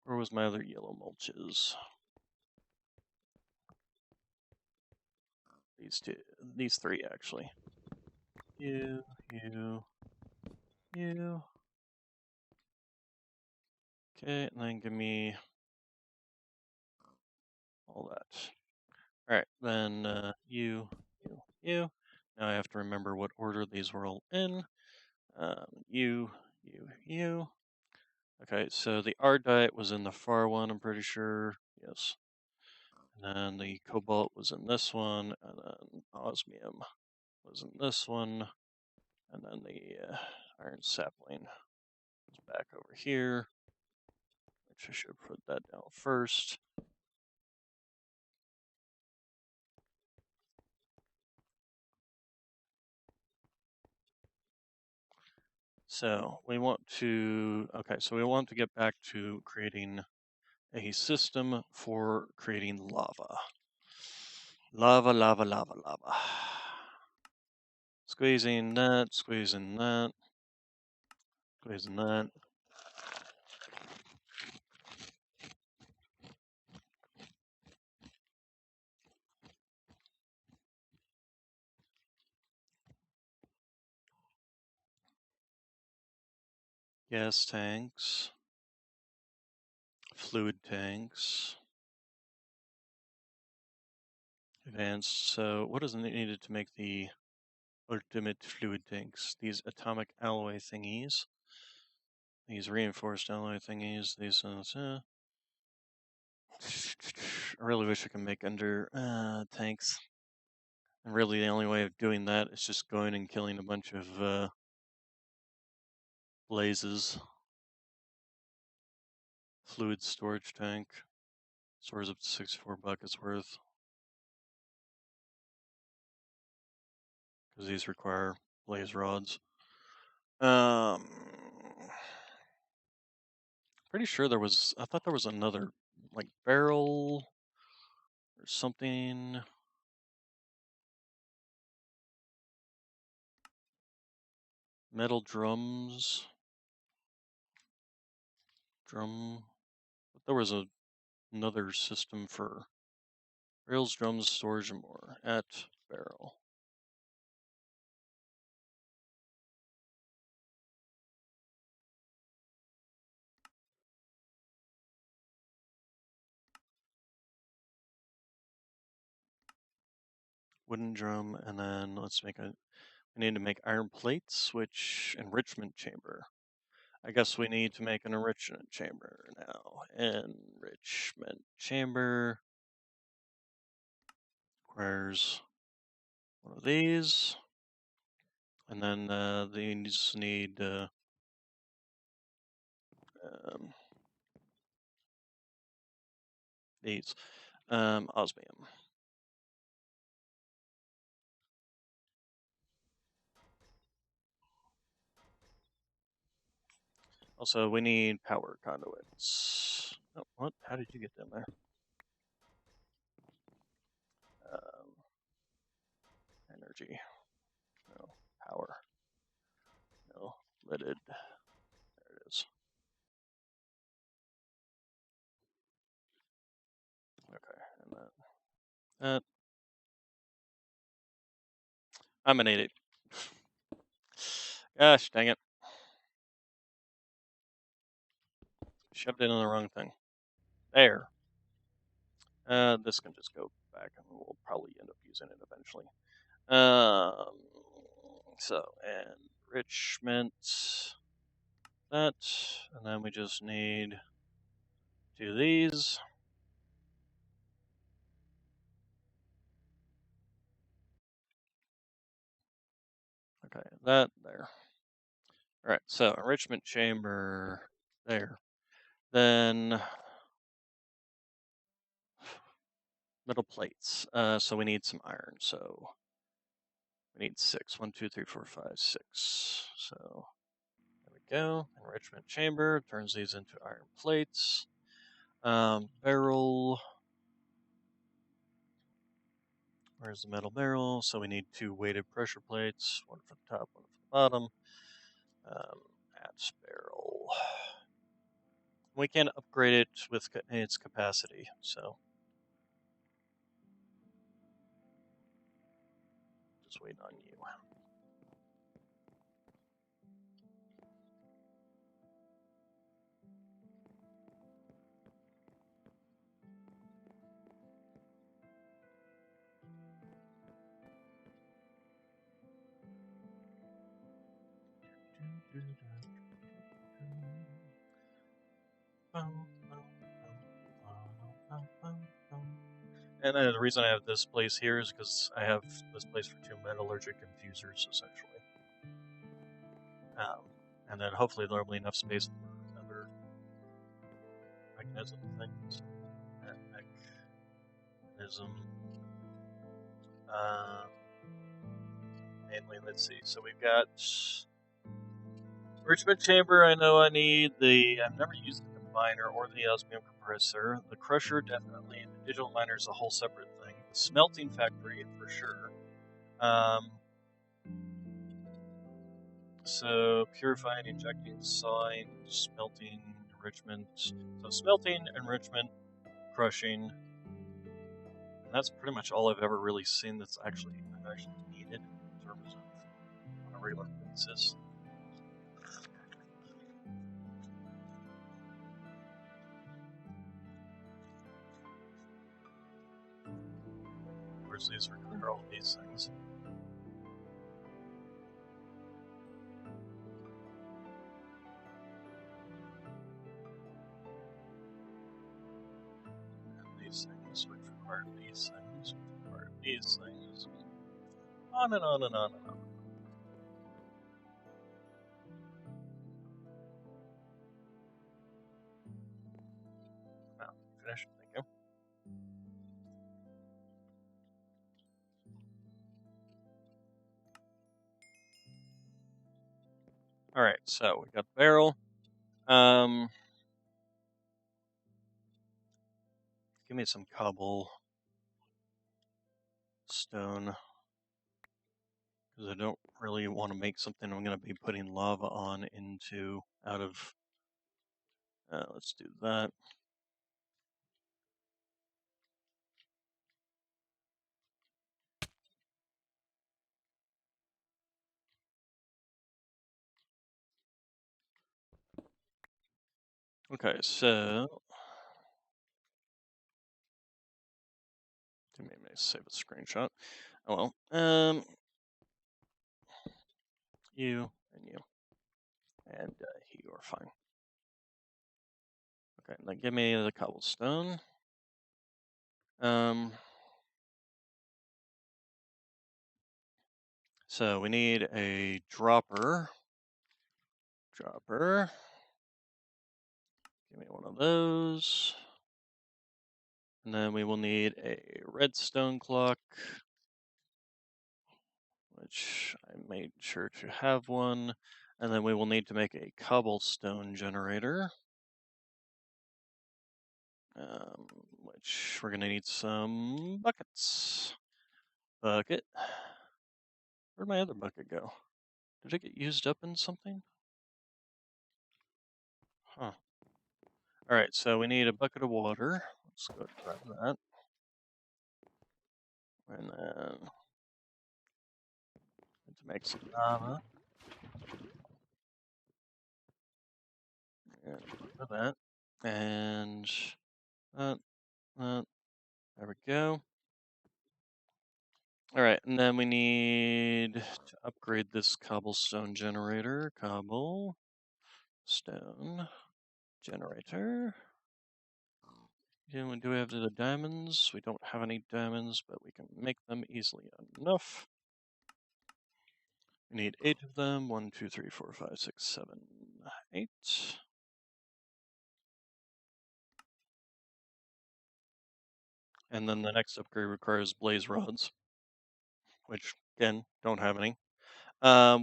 Where was my other yellow mulches? These three actually. You. Okay, and then give me all that. All right, then you. Now I have to remember what order these were all in. You. Okay, so the Ardite was in the far one, I'm pretty sure. Yes. And then the Cobalt was in this one, and then Osmium was in this one, and then the Iron Sapling is back over here, which I should put that down first. So we want to get back to creating a system for creating lava. Lava. Squeezing that. Gas tanks. Fluid tanks. Advanced. So what is needed to make the ultimate fluid tanks? These atomic alloy thingies. These reinforced alloy thingies. These I really wish I could make under tanks. And really the only way of doing that is just going and killing a bunch of blazes. Fluid storage tank. Stores up to 64 buckets worth. Because these require blaze rods. Pretty sure I thought there was another, like, barrel or something. Metal drums. But there was another system for rails, drums, storage, and more at barrel. Wooden drum, and then we need to make iron plates, which enrichment chamber. I guess we need to make an enrichment chamber now. Enrichment chamber requires one of these, and then these need these osmium. Also, we need power conduits. Oh, what? How did you get down there? Energy. No. Power. No. Lidded. There it is. Okay, and that. I'm an idiot. Gosh, dang it. Shoved it in the wrong thing. There. This can just go back, and we'll probably end up using it eventually. So, enrichment, that, and then we just need to do these. Okay, that there. All right, so enrichment chamber there. Then metal plates. So we need some iron. So we need 6. 1, 2, 3, 4, 5, 6. So there we go. Enrichment chamber turns these into iron plates. Barrel. Where's the metal barrel? So we need 2 weighted pressure plates, one for the top, one for the bottom. At barrel. We can upgrade it with its capacity, so just wait on you. And the reason I have this place here is because I have this place for 2 metallurgic infusers, essentially. And then hopefully there'll be enough space for other mechanism things. Mechanism. Mainly, let's see. So we've got enrichment chamber. I know I need I've never used the combiner or the osmium compressor. The crusher, definitely. The digital miner is a whole separate thing. The smelting factory, for sure. So purifying, injecting, sawing, smelting, enrichment. So smelting, enrichment, crushing. And that's pretty much all I've ever really seen that's actually needed in terms of on a regular basis. Of course, these require all these things. These things, which require these things, which require these things. On and on and on and on. Now, finished, thank you. Alright, so we got the barrel. Give me some cobble stone. Because I don't really want to make something I'm going to be putting lava on out of. Let's do that. Okay, so maybe save a screenshot. Oh well. You and you and you are fine. Okay, now give me the cobblestone. So we need a dropper. Dropper. Give me one of those. And then we will need a redstone clock, which I made sure to have one. And then we will need to make a cobblestone generator, which we're going to need some buckets. Bucket. Where'd my other bucket go? Did it get used up in something? Huh. Alright, so we need a bucket of water. Let's go grab that. And then to make some lava. And for that. And that. There we go. Alright, and then we need to upgrade this cobblestone generator. Cobblestone generator. Do we have the diamonds? We don't have any diamonds, but we can make them easily enough. We need 8 of them. 1, 2, 3, 4, 5, 6, 7, 8. And then the next upgrade requires blaze rods, which, again, don't have any.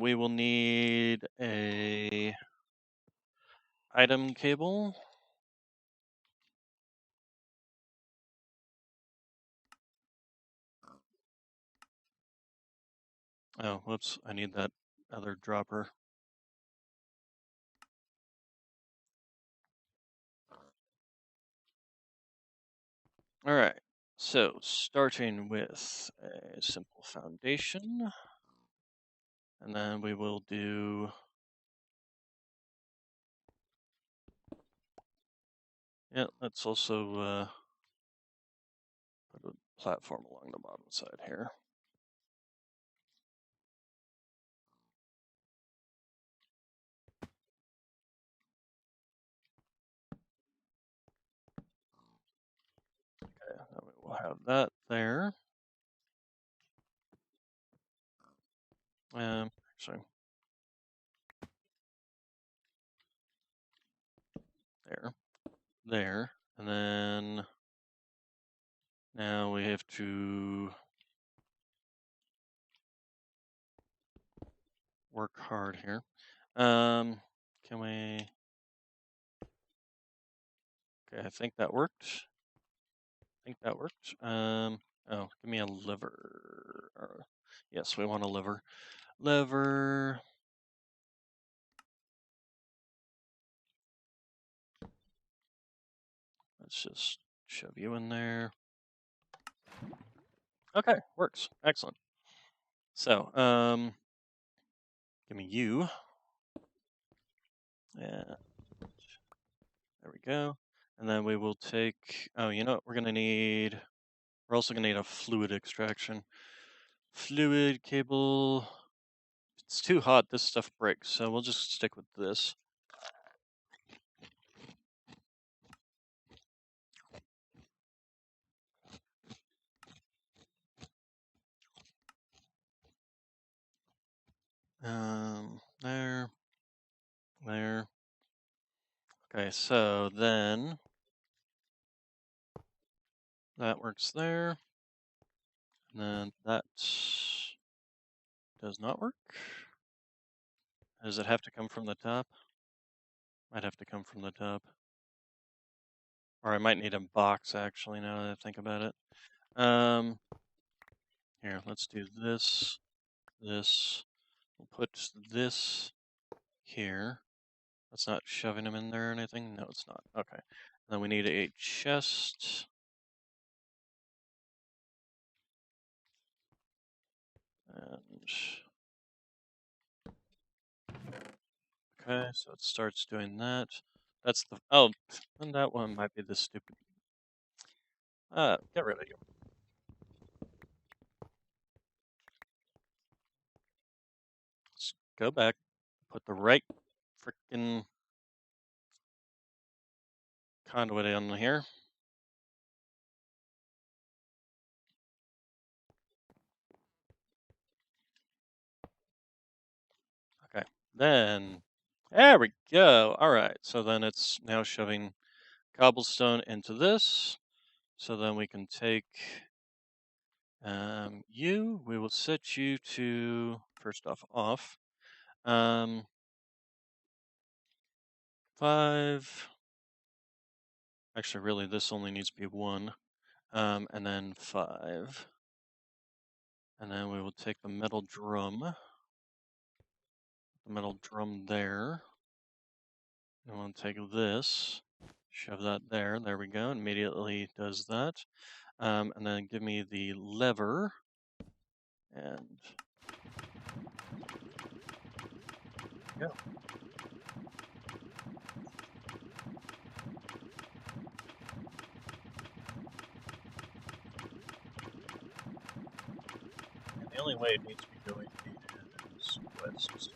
We will need a item cable. Oh, whoops, I need that other dropper. Alright, so starting with a simple foundation, and then we will do, yeah, let's also put a platform along the bottom side here. Okay, then we will have that there. Actually, there, and then now we have to work hard here. Can we? Okay, I think that worked. Oh, give me a lever. Yes, we want a lever. Lever. Let's just shove you in there. Okay, works. Excellent. So, give me you. Yeah, there we go. And then we will take, oh, you know what we're also gonna need a fluid extraction. Fluid cable. If it's too hot, this stuff breaks, so we'll just stick with this. There. Okay, so then that works there. And then that does not work. Does it have to come from the top? Might have to come from the top. Or I might need a box actually now that I think about it. Here, let's do this. We'll put this here. That's not shoving them in there or anything. No, it's not. Okay. And then we need a chest. And okay, so it starts doing that. That's the and that one might be the stupid. Get rid of you. Let's go back. Put the right freaking conduit in here. Okay. Then there we go. All right. So then it's now shoving cobblestone into this. So then we can take you. We will set you to first off. 5. Actually, really, this only needs to be 1. And then 5. And then we will take the metal drum. The metal drum there. And we'll take this. Shove that there. There we go. Immediately does that. And then give me the lever. And go. And the only way it needs to be going is west, so.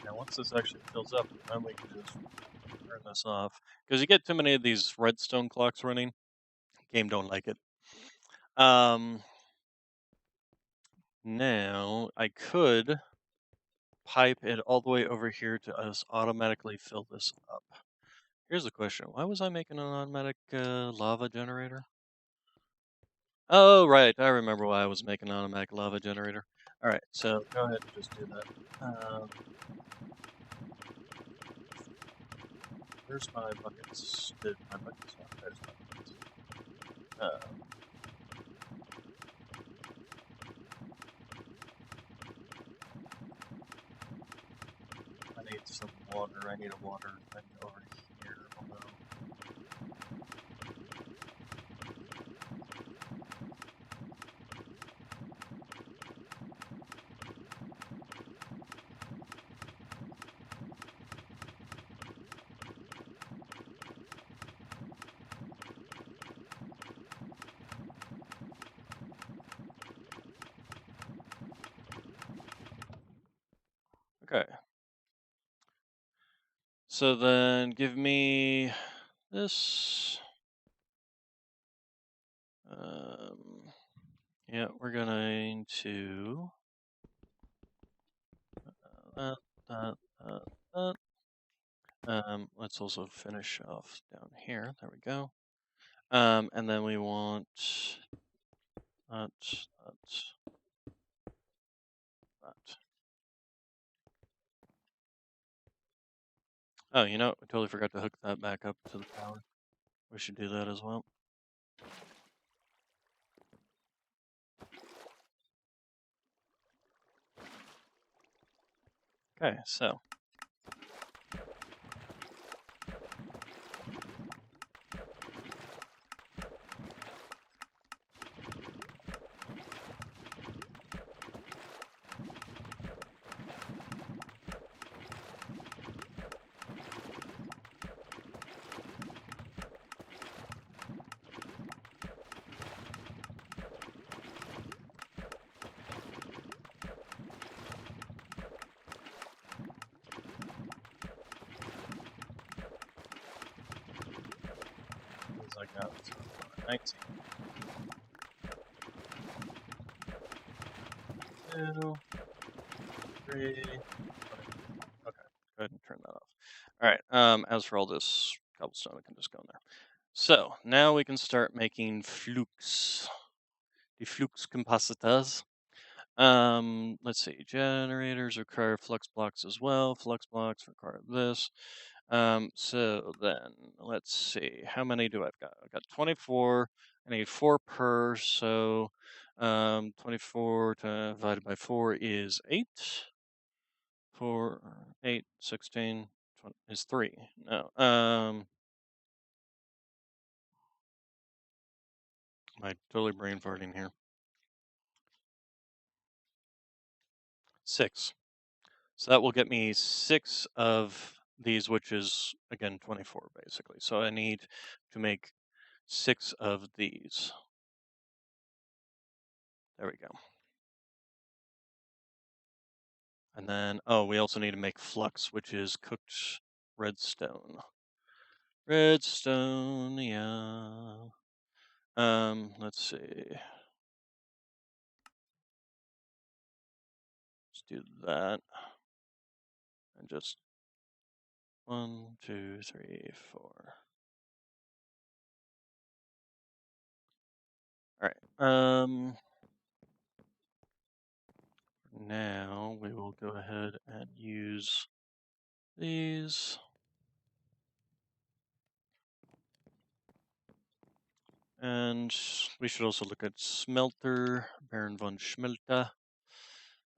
Now once this actually fills up, then we can just turn this off. Because you get too many of these redstone clocks running, game don't like it. Now I could pipe it all the way over here to us automatically fill this up. Here's the question. Why was I making an automatic lava generator? Oh, right. I remember why I was making an automatic lava generator. All right, so go ahead and just do that. Where's my buckets? Did my buckets not? There's my buckets. I need some water. I need a water thing over here. Although okay. So then give me this. Yeah, we're going to that, that, that, that. Let's also finish off down here. There we go. And then we want that, that. Oh, you know, I totally forgot to hook that back up to the power. We should do that as well. Okay, so. I got 19. 2, 3. Okay, go ahead and turn that off. All right. As for all this cobblestone, I can just go in there. So now we can start making flukes. The flux capacitors. Let's see. Generators require flux blocks as well. Flux blocks require this. So then let's see. How many do I've got? I've got 24. I need 4 per. So 24 divided by 4 is 8. 4, 8, 16 20, is 3. No. Am I totally brain farting here? 6. So that will get me 6 of these, which is, again, 24, basically. So I need to make 6 of these. There we go. And then, oh, we also need to make flux, which is cooked redstone. Redstone, yeah. Let's see. Let's do that. And just 1, 2, 3, 4. All right. Now we will go ahead and use these. And we should also look at smelter, Baron von Schmelter.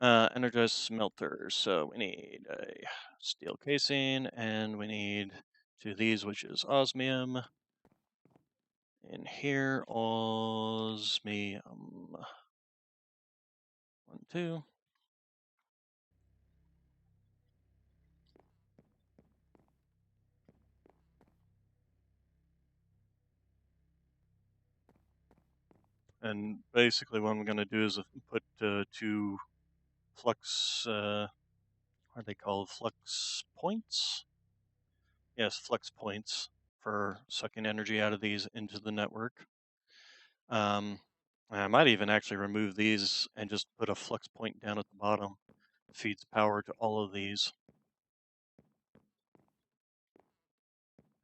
Energized smelter. So we need a steel casing, and we need 2 of these, which is osmium. In here, osmium. 1, 2. And basically what I'm going to do is put 2 flux, what are they called? Flux points? Yes, flux points for sucking energy out of these into the network. I might even actually remove these and just put a flux point down at the bottom. It feeds power to all of these,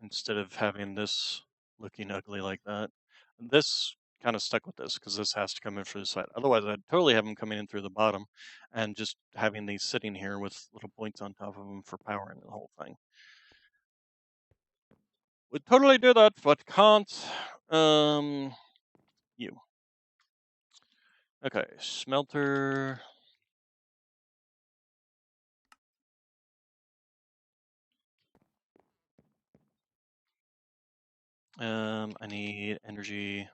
instead of having this looking ugly like that. This kind of stuck with this because this has to come in through the side. Otherwise, I'd totally have them coming in through the bottom and just having these sitting here with little points on top of them for powering the whole thing. Would totally do that, but can't. You. Okay, smelter. I need energy.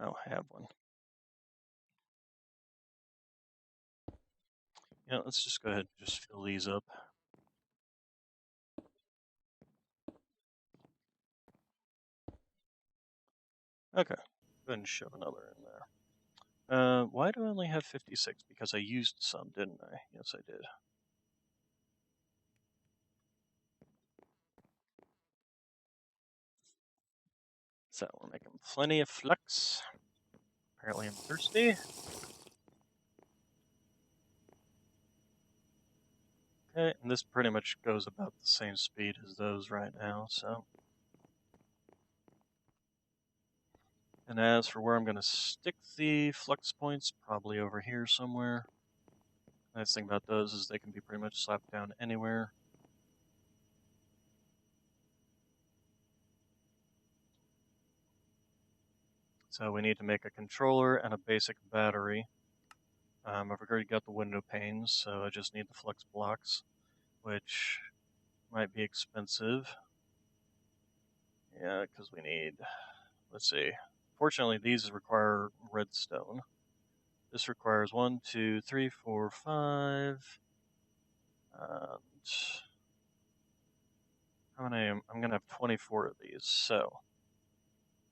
Oh, I have one. Yeah, let's just go ahead and just fill these up. Okay, go ahead and shove another in there. Why do I only have 56? Because I used some, didn't I? Yes, I did. So we're making plenty of flux. Apparently I'm thirsty. Okay, and this pretty much goes about the same speed as those right now, so. And as for where I'm going to stick the flux points, probably over here somewhere. Nice thing about those is they can be pretty much slapped down anywhere. So we need to make a controller and a basic battery. I've already got the window panes, so I just need the flux blocks, which might be expensive. Yeah, because we need, let's see. Fortunately, these require redstone. This requires 1, 2, 3, 4, 5. And how many? I'm going to have 24 of these, so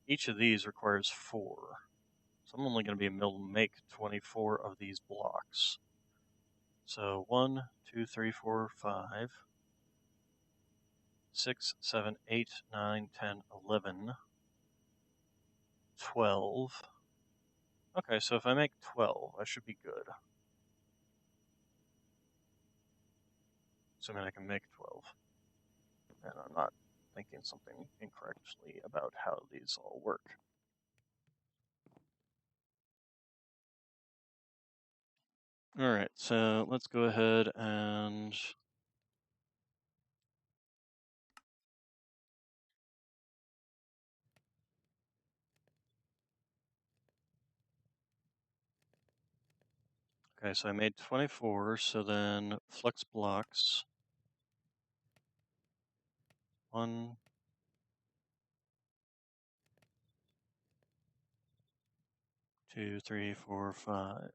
each of these requires 4. So I'm only going to be able to make 24 of these blocks. So 1, 2, 3, 4, 5, 6, 7, 8, 9, 10, 11, 12. Okay, so if I make 12, I should be good. Assuming I can make 12. And I'm not thinking something incorrectly about how these all work. Alright, so let's go ahead and okay, so I made 24, so then flux blocks. 1, 2, 3, 4, 5.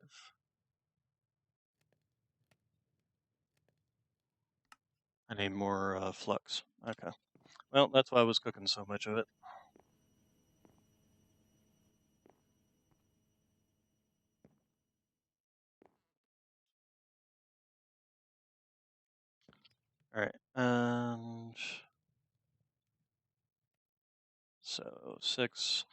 I need more flux. Okay. Well, that's why I was cooking so much of it. Alright, and so 6,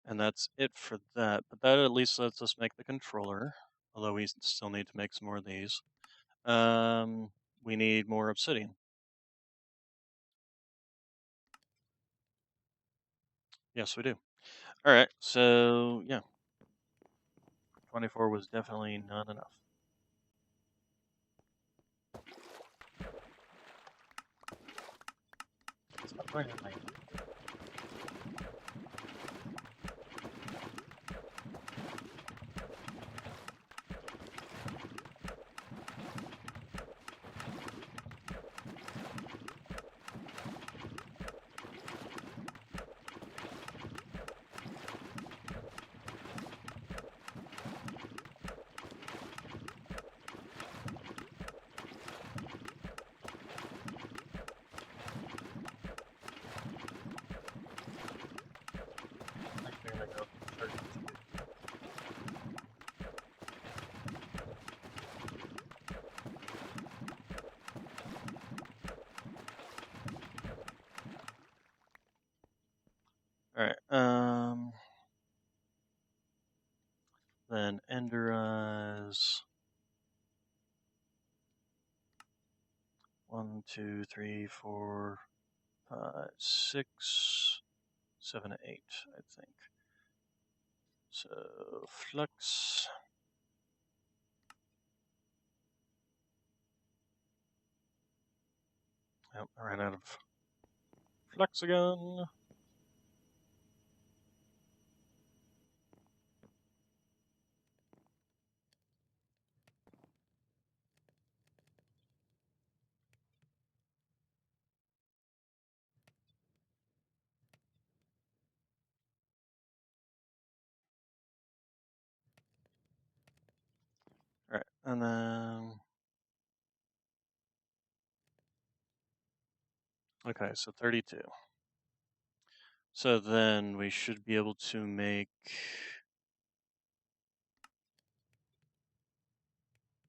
and that's it for that. But that at least lets us make the controller, although we still need to make some more of these. We need more obsidian. Yes, we do. Alright, so yeah. 24 was definitely not enough. Stop going at my Alright, then Ender Eyes. 1, 2, 3, 4, 5, 6, 7, 8, I think. So flux. Oh, I ran out of flux again. All right, and then okay, so 32. So then we should be able to make.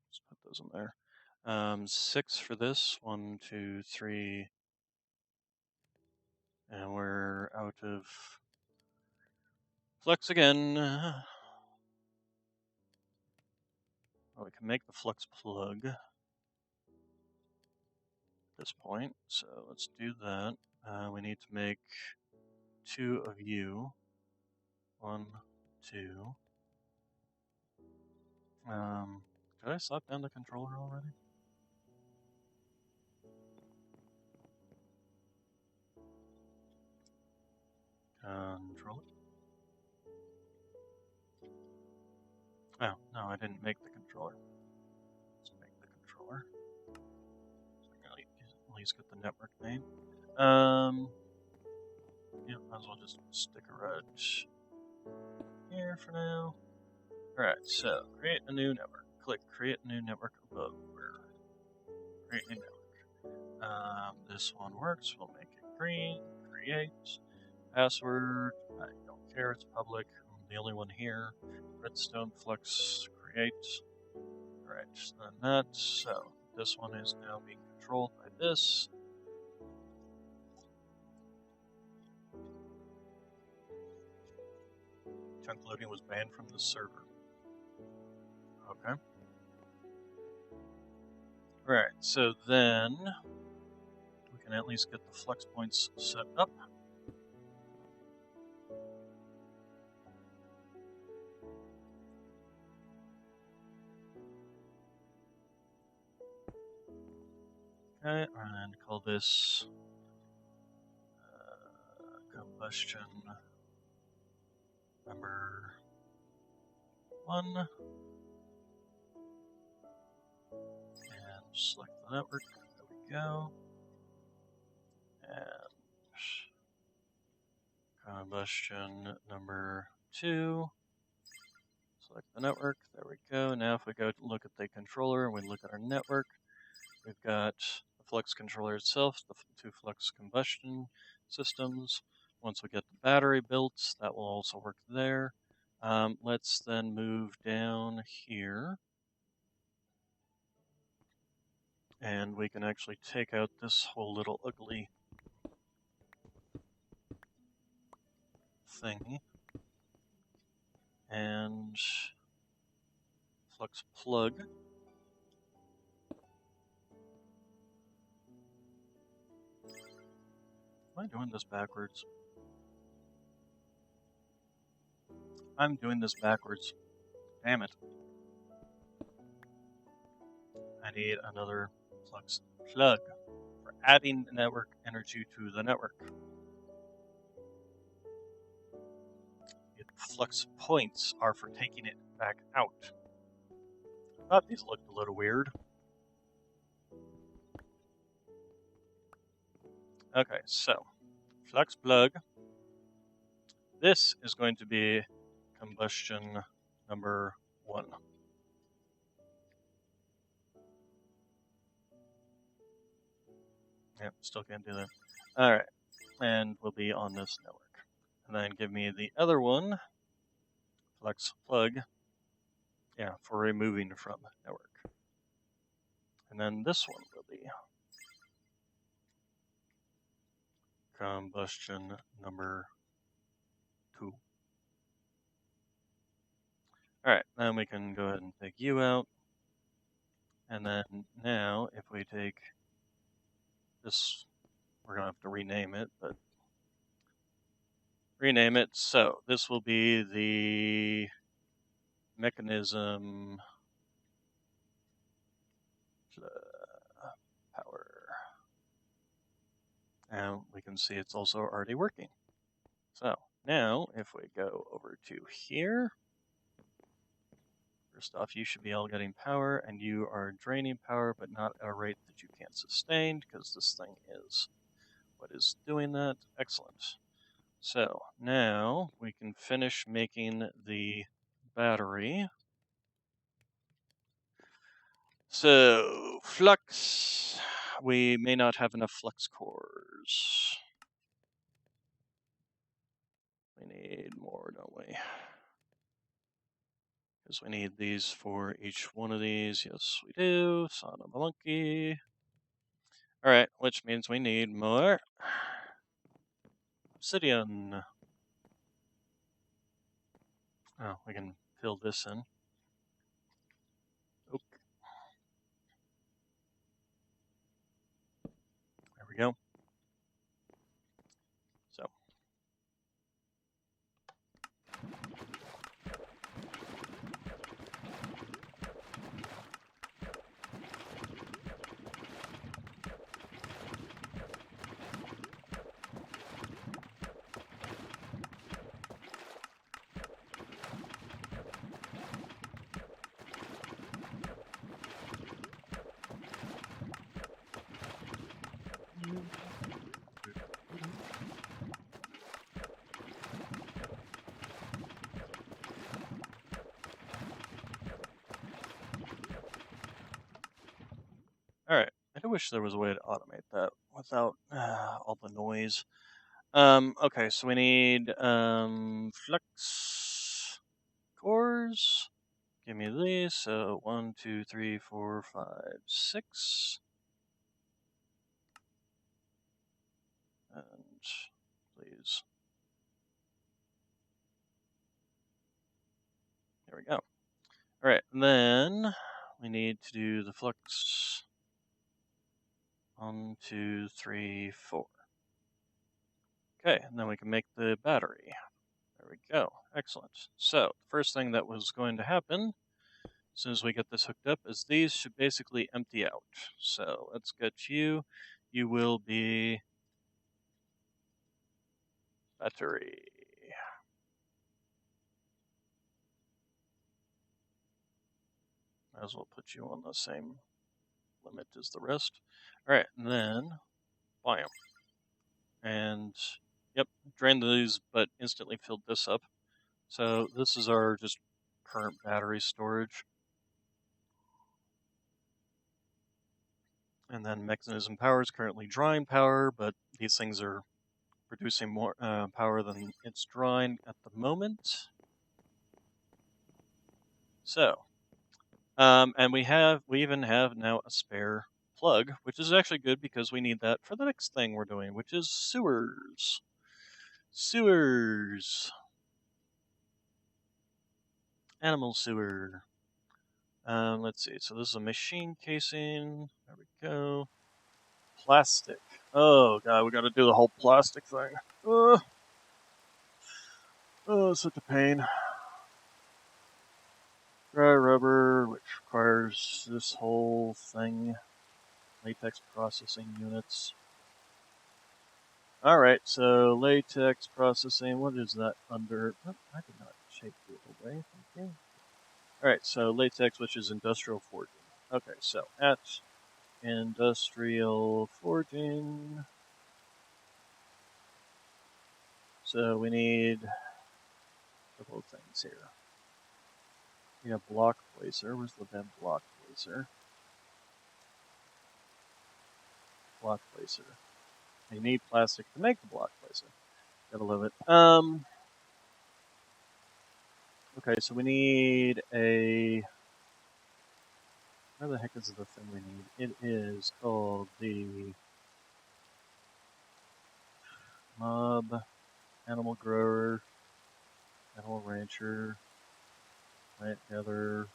Let's put those in there. 6 for this. 1, 2, 3. And we're out of flux again. Well, we can make the flux plug at this point. So let's do that. We need to make 2 of you. 1, 2. Did I slap down the controller already? Controller? Oh, no, I didn't make the controller. Let's make the controller. So I'm gonna at least get the network name. Yeah, might as well just stick a red here for now. Alright, so create a new network. Click create new network above. Create new network. This one works. We'll make it green. Create. Password. I don't care. It's public. I'm the only one here. Redstone flux. Create. Alright, then that. So this one is now being controlled by this. Chunk loading was banned from the server. Okay. Alright, so then we can at least get the flux points set up. Okay, and call this combustion number 1. And select the network. There we go. And combustion number 2. Select the network. There we go. Now if we go look at the controller and we look at our network, we've got the flux controller itself, the 2 flux combustion systems. Once we get the battery built, that will also work there. Let's then move down here. And we can actually take out this whole little ugly thingy. And flux plug. Am I doing this backwards? I'm doing this backwards. Damn it. I need another flux plug for adding network energy to the network. The flux points are for taking it back out. I thought these looked a little weird. Okay, so flux plug. This is going to be combustion number 1. Yep, still can't do that. Alright, and we'll be on this network. And then give me the other one, flux plug, yeah, for removing from network. And then this one will be combustion number 2. Alright, then we can go ahead and take you out. And then now, if we take this, we're going to have to rename it, but rename it. So this will be the mechanism power. And we can see it's also already working. So now if we go over to here, first off, you should be all getting power, and you are draining power, but not at a rate that you can't sustain, because this thing is what is doing that. Excellent. So now we can finish making the battery. So flux, we may not have enough flux cores. We need more, don't we? Because we need these for each one of these. Yes, we do. Son of a monkey. Alright, which means we need more obsidian. Oh, we can fill this in. Oop. There we go. So. Alright, I do wish there was a way to automate that without all the noise. Okay, so we need flux cores. Give me these. So 1, 2, 3, 4, 5, 6. And please. There we go. Alright, and then we need to do the flux. 1, 2, 3, 4. Okay, and then we can make the battery. There we go. Excellent. So, the first thing that was going to happen, as soon as we get this hooked up, is these should basically empty out. So, let's get you. You will be battery. Might as well put you on the same limit as the rest. Alright, and then biome. And, yep, drained these, but instantly filled this up. So, this is our just current battery storage. And then mechanism power is currently drawing power, but these things are producing more power than it's drawing at the moment. So, and we even have now a spare plug, which is actually good because we need that for the next thing we're doing, which is sewers. Sewers. Animal sewer. Let's see. So this is a machine casing. There we go. Plastic. Oh god, we got to do the whole plastic thing. Oh, such a pain. Dry rubber, which requires this whole thing. Latex processing units. Alright, so latex processing, what is that under? Oh, I did not shake it away, thank you. Alright, so latex, which is industrial forging. Okay, so at industrial forging. So we need a couple of things here. We have block placer. Where's the damn block placer? Block placer. You need plastic to make the block placer. Gotta love it. Okay, so we need a... Where the heck is the thing we need? It is called the mob animal grower, animal rancher, plant gather.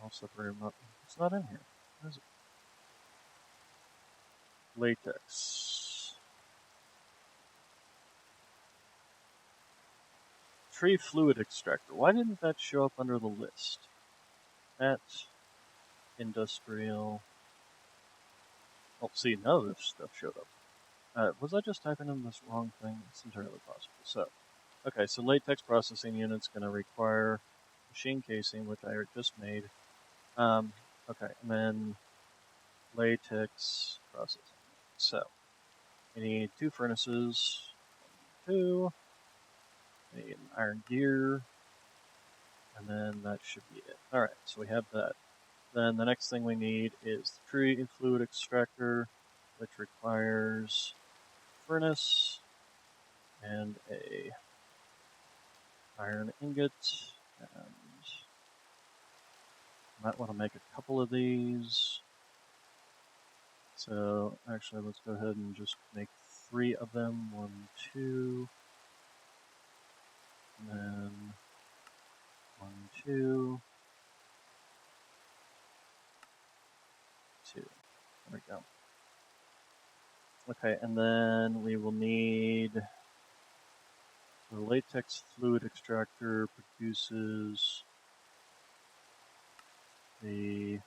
I'll separate them up. It's not in here. Where is it? Latex. tree fluid extractor. Why didn't that show up under the list? That industrial. Oh, see, none of this stuff showed up. Was I just typing in this wrong thing? It's entirely possible. So, okay, so latex processing unit's going to require machine casing, which I just made. Okay, and then latex processing. So, we need 2 furnaces. 2. We need an iron gear. And then that should be it. Alright, so we have that. Then the next thing we need is the tree fluid extractor, which requires a furnace and a iron ingot. And might want to make a couple of these. So actually, let's go ahead and just make 3 of them. 1, 2, and then 1, 2, 2. There we go. Okay, and then we will need the latex fluid extractor produces when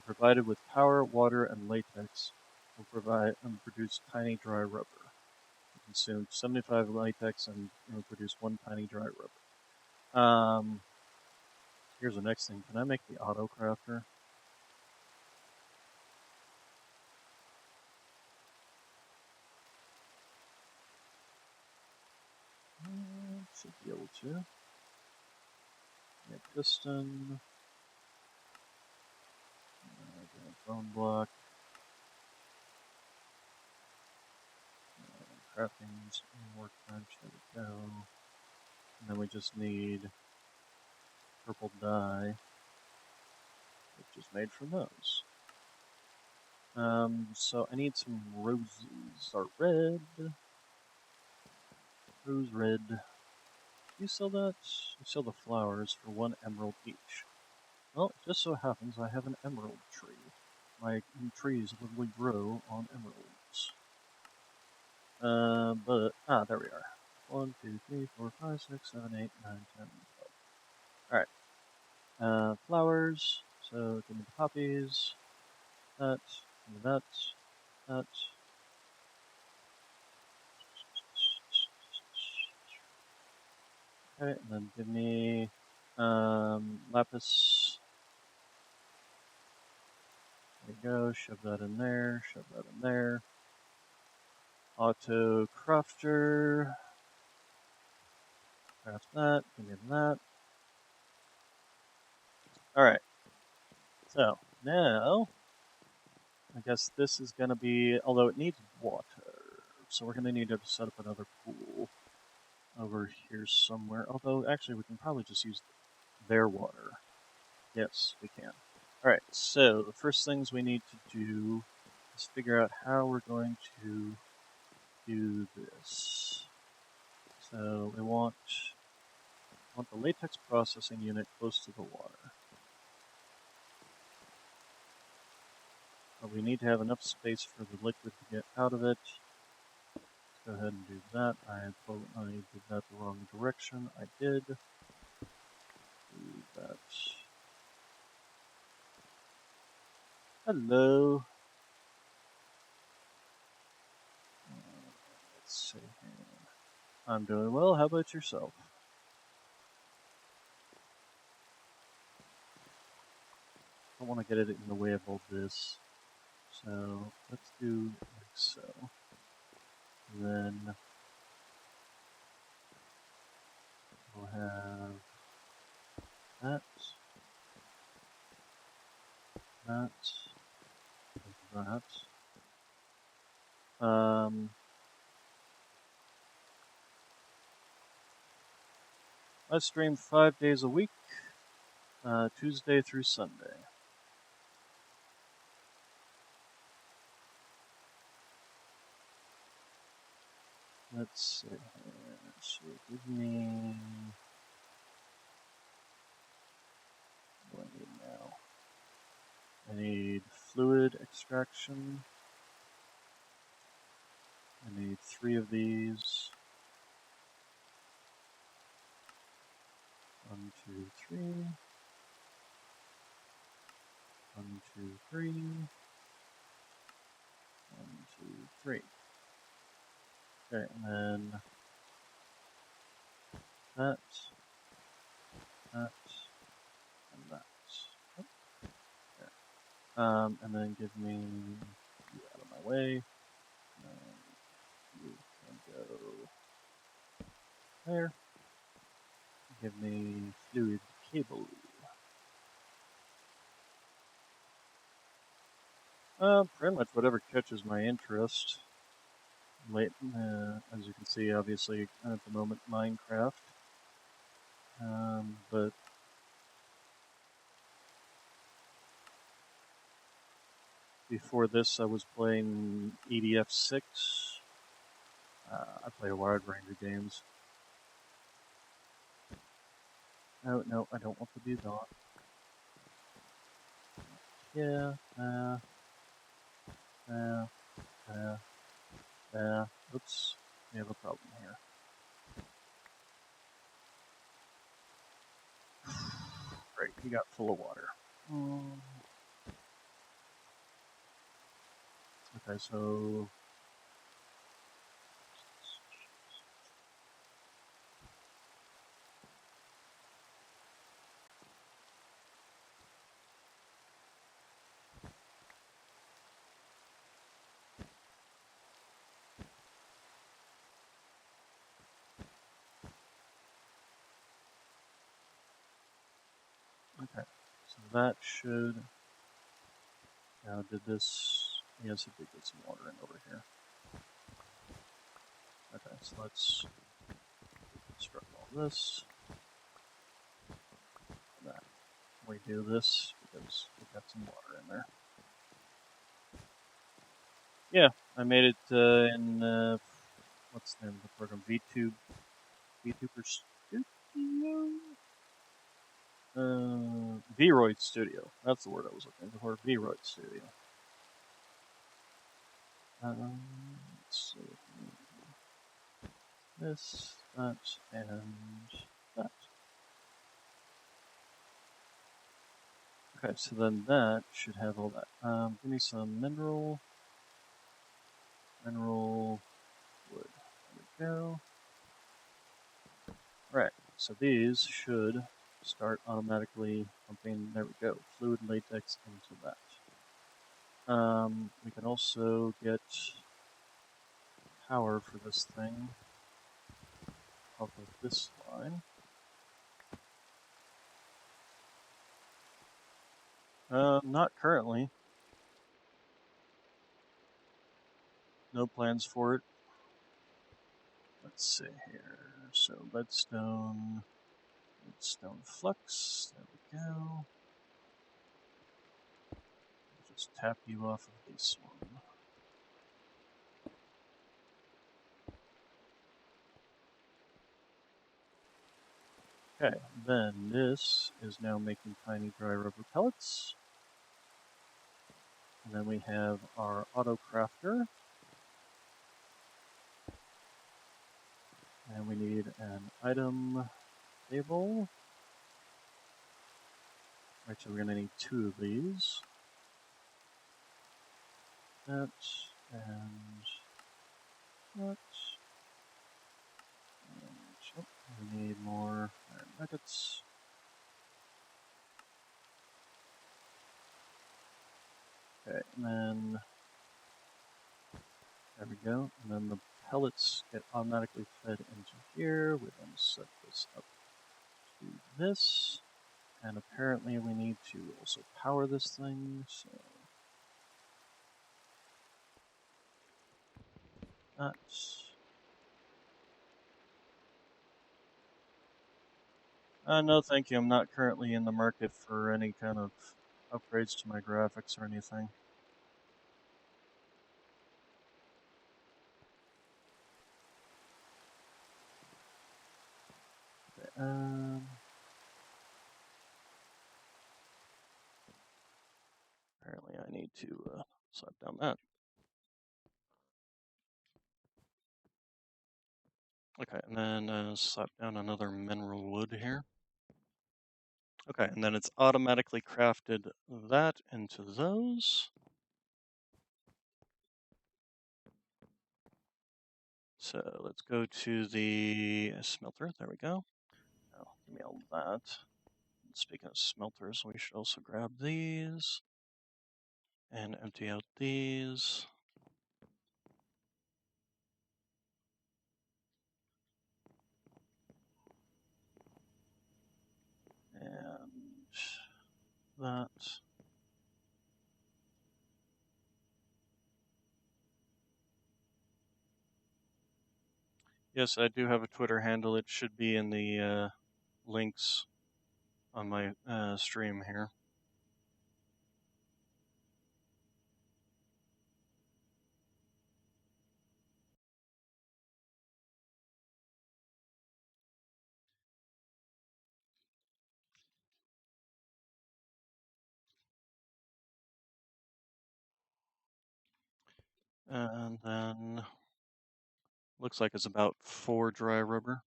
provided with power, water, and latex, will provide and produce tiny dry rubber. It consumes 75 latex and will produce 1 tiny dry rubber. Here's the next thing. Can I make the auto crafter? Should be able to. Get piston. Bone block. Crafting workbench. There we go. And then we just need purple dye, which is made from those. So I need some roses, or red. Rose red. You sell that? You sell the flowers for 1 emerald each. Well, it just so happens I have an emerald tree. My trees literally grow on emeralds. There we are. 1, 2, 3, 4, 5, 6, 7, 8, 9, 10, 12. Alright. Flowers. So give me the poppies. That. Give me that. That. Okay, and then give me lapis. There you go. Shove that in there. Shove that in there. Auto crafter. Craft that. Give me that. Alright. So, now, I guess this is going to be, although it needs water, so we're going to need to set up another pool over here somewhere. Although, actually, we can probably just use their water. Yes, we can. Alright, so the first things we need to do is figure out how we're going to do this. So we want the latex processing unit close to the water. But we need to have enough space for the liquid to get out of it. Let's go ahead and do that. I did that the wrong direction. I did. Do that. Hello. Let's see here. I'm doing well. How about yourself? I don't want to get it in the way of all this. So let's do like so. And then we'll have that, that, that. I stream 5 days a week, Tuesday through Sunday. Let's see here. So give me. What do I need now? I need fluid extraction. I need 3 of these. 1, 2, 3. 1, 2, 3. 1, 2, 3. Okay, and then that, and that. Oh, there. And then give me you out of my way. You can go there. Give me fluid cable. Pretty much whatever catches my interest. As you can see, obviously at the moment Minecraft. But before this, I was playing EDF6. I play a wide range of games. Oh, no, I don't want to do that. Yeah, oops, we have a problem here. Great, he got full of water. Okay, so... Okay, so that should... Now, did this... Yes, it did get some water in over here. Okay, so let's construct all this. And that. We do this because we've got some water in there. Yeah, I made it in, what's the name of the program? VTuber Studio? Vroid Studio. That's the word I was looking for. Vroid Studio. Let's see. This, that, and that. Okay, so then that should have all that. Give me some mineral wood. There we go. Right, so these should start automatically pumping. There we go. Fluid latex into that. We can also get power for this thing off of this line. Not currently. No plans for it. Let's see here. So leadstone flux. There we go. Just tap you off of this one. Okay, then this is now making tiny dry rubber pellets. And then we have our auto crafter. And we need an item table. Right, so we're going to need 2 of these. That and that. And oh, we need more iron nuggets. Okay, and then there we go. And then the pellets get automatically fed into here. We then set this up to this. And apparently we need to also power this thing, so that's... no thank you, I'm not currently in the market for any kind of upgrades to my graphics or anything. Okay, apparently I need to slap down that. Okay, and then slap down another mineral wood here. Okay, and then it's automatically crafted that into those. So let's go to the smelter. There we go. Now, give me all that. Speaking of smelters, we should also grab these and empty out these. And that. Yes, I do have a Twitter handle. It should be in the links on my stream here. And then looks like it's about 4 dry rubber.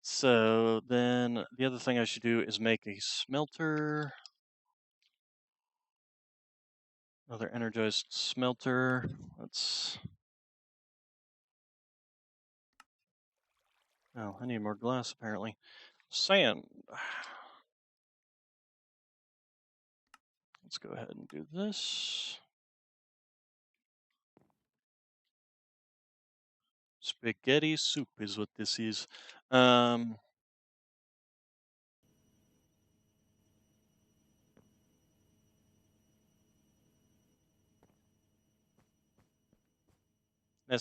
So then the other thing I should do is make a smelter. Another energized smelter. Let's. Oh, I need more glass apparently. Sand. Let's go ahead and do this. Spaghetti soup is what this is. Nice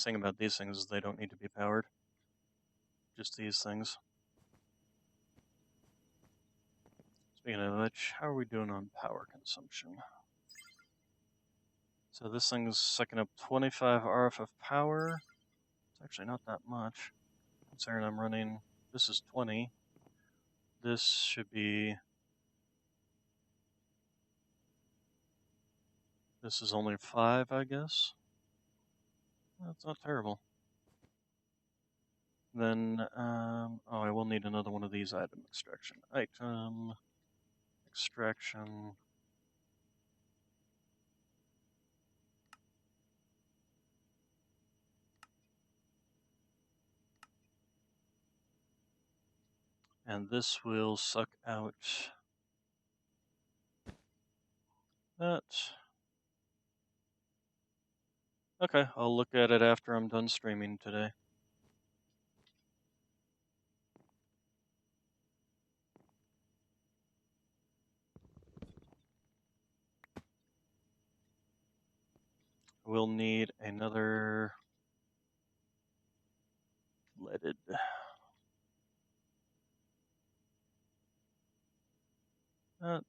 thing about these things is they don't need to be powered. Just these things. Speaking of which, how are we doing on power consumption? So this thing's sucking up 25 RF of power. It's actually not that much. Considering I'm running, this is 20. This should be, this is only 5, I guess. That's not terrible. Then, oh, I will need another one of these item extraction. Item extraction. And this will suck out that. Okay, I'll look at it after I'm done streaming today. We'll need another leaded. That.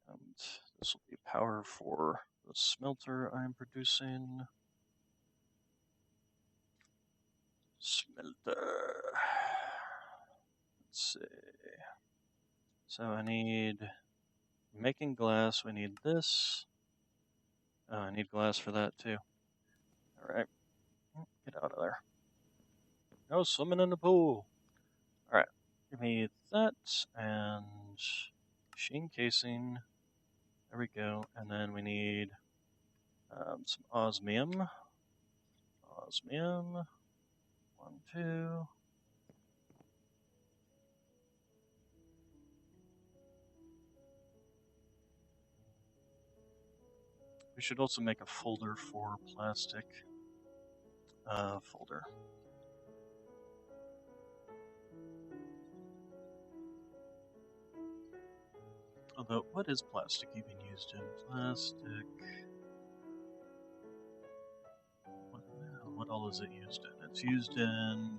And this will be power for the smelter I'm producing. Smelter. Let's see. So I need making glass. We need this. Oh, I need glass for that too. All right, get out of there. No swimming in the pool. All right, give me that and machine casing. There we go. And then we need some osmium. Osmium. 1, 2. We should also make a folder for plastic. Folder. Although, what is plastic even used in? Plastic. What all is it used in? It's used in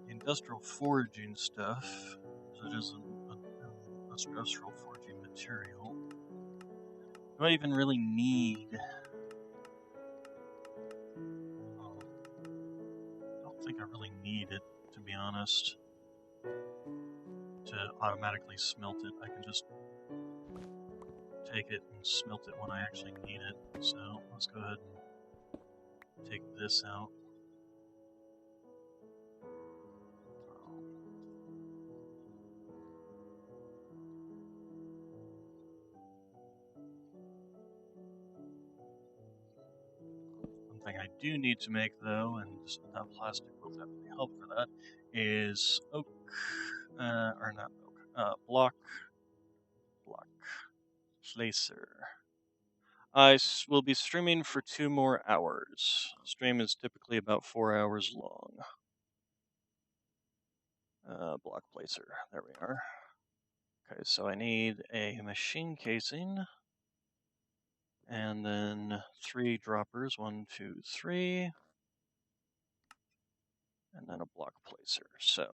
industrial foraging stuff. So it is an industrial foraging material. Do I even really need? I don't think I really need it, to be honest. To automatically smelt it, I can just take it and smelt it when I actually need it. So let's go ahead and take this out. I do need to make, though, and plastic will definitely help for that, is oak, or not oak, block placer. I will be streaming for 2 more hours. Stream is typically about 4 hours long. Block placer, there we are. Okay, so I need a machine casing, and then 3 droppers, 1, 2, 3, and then a block placer. So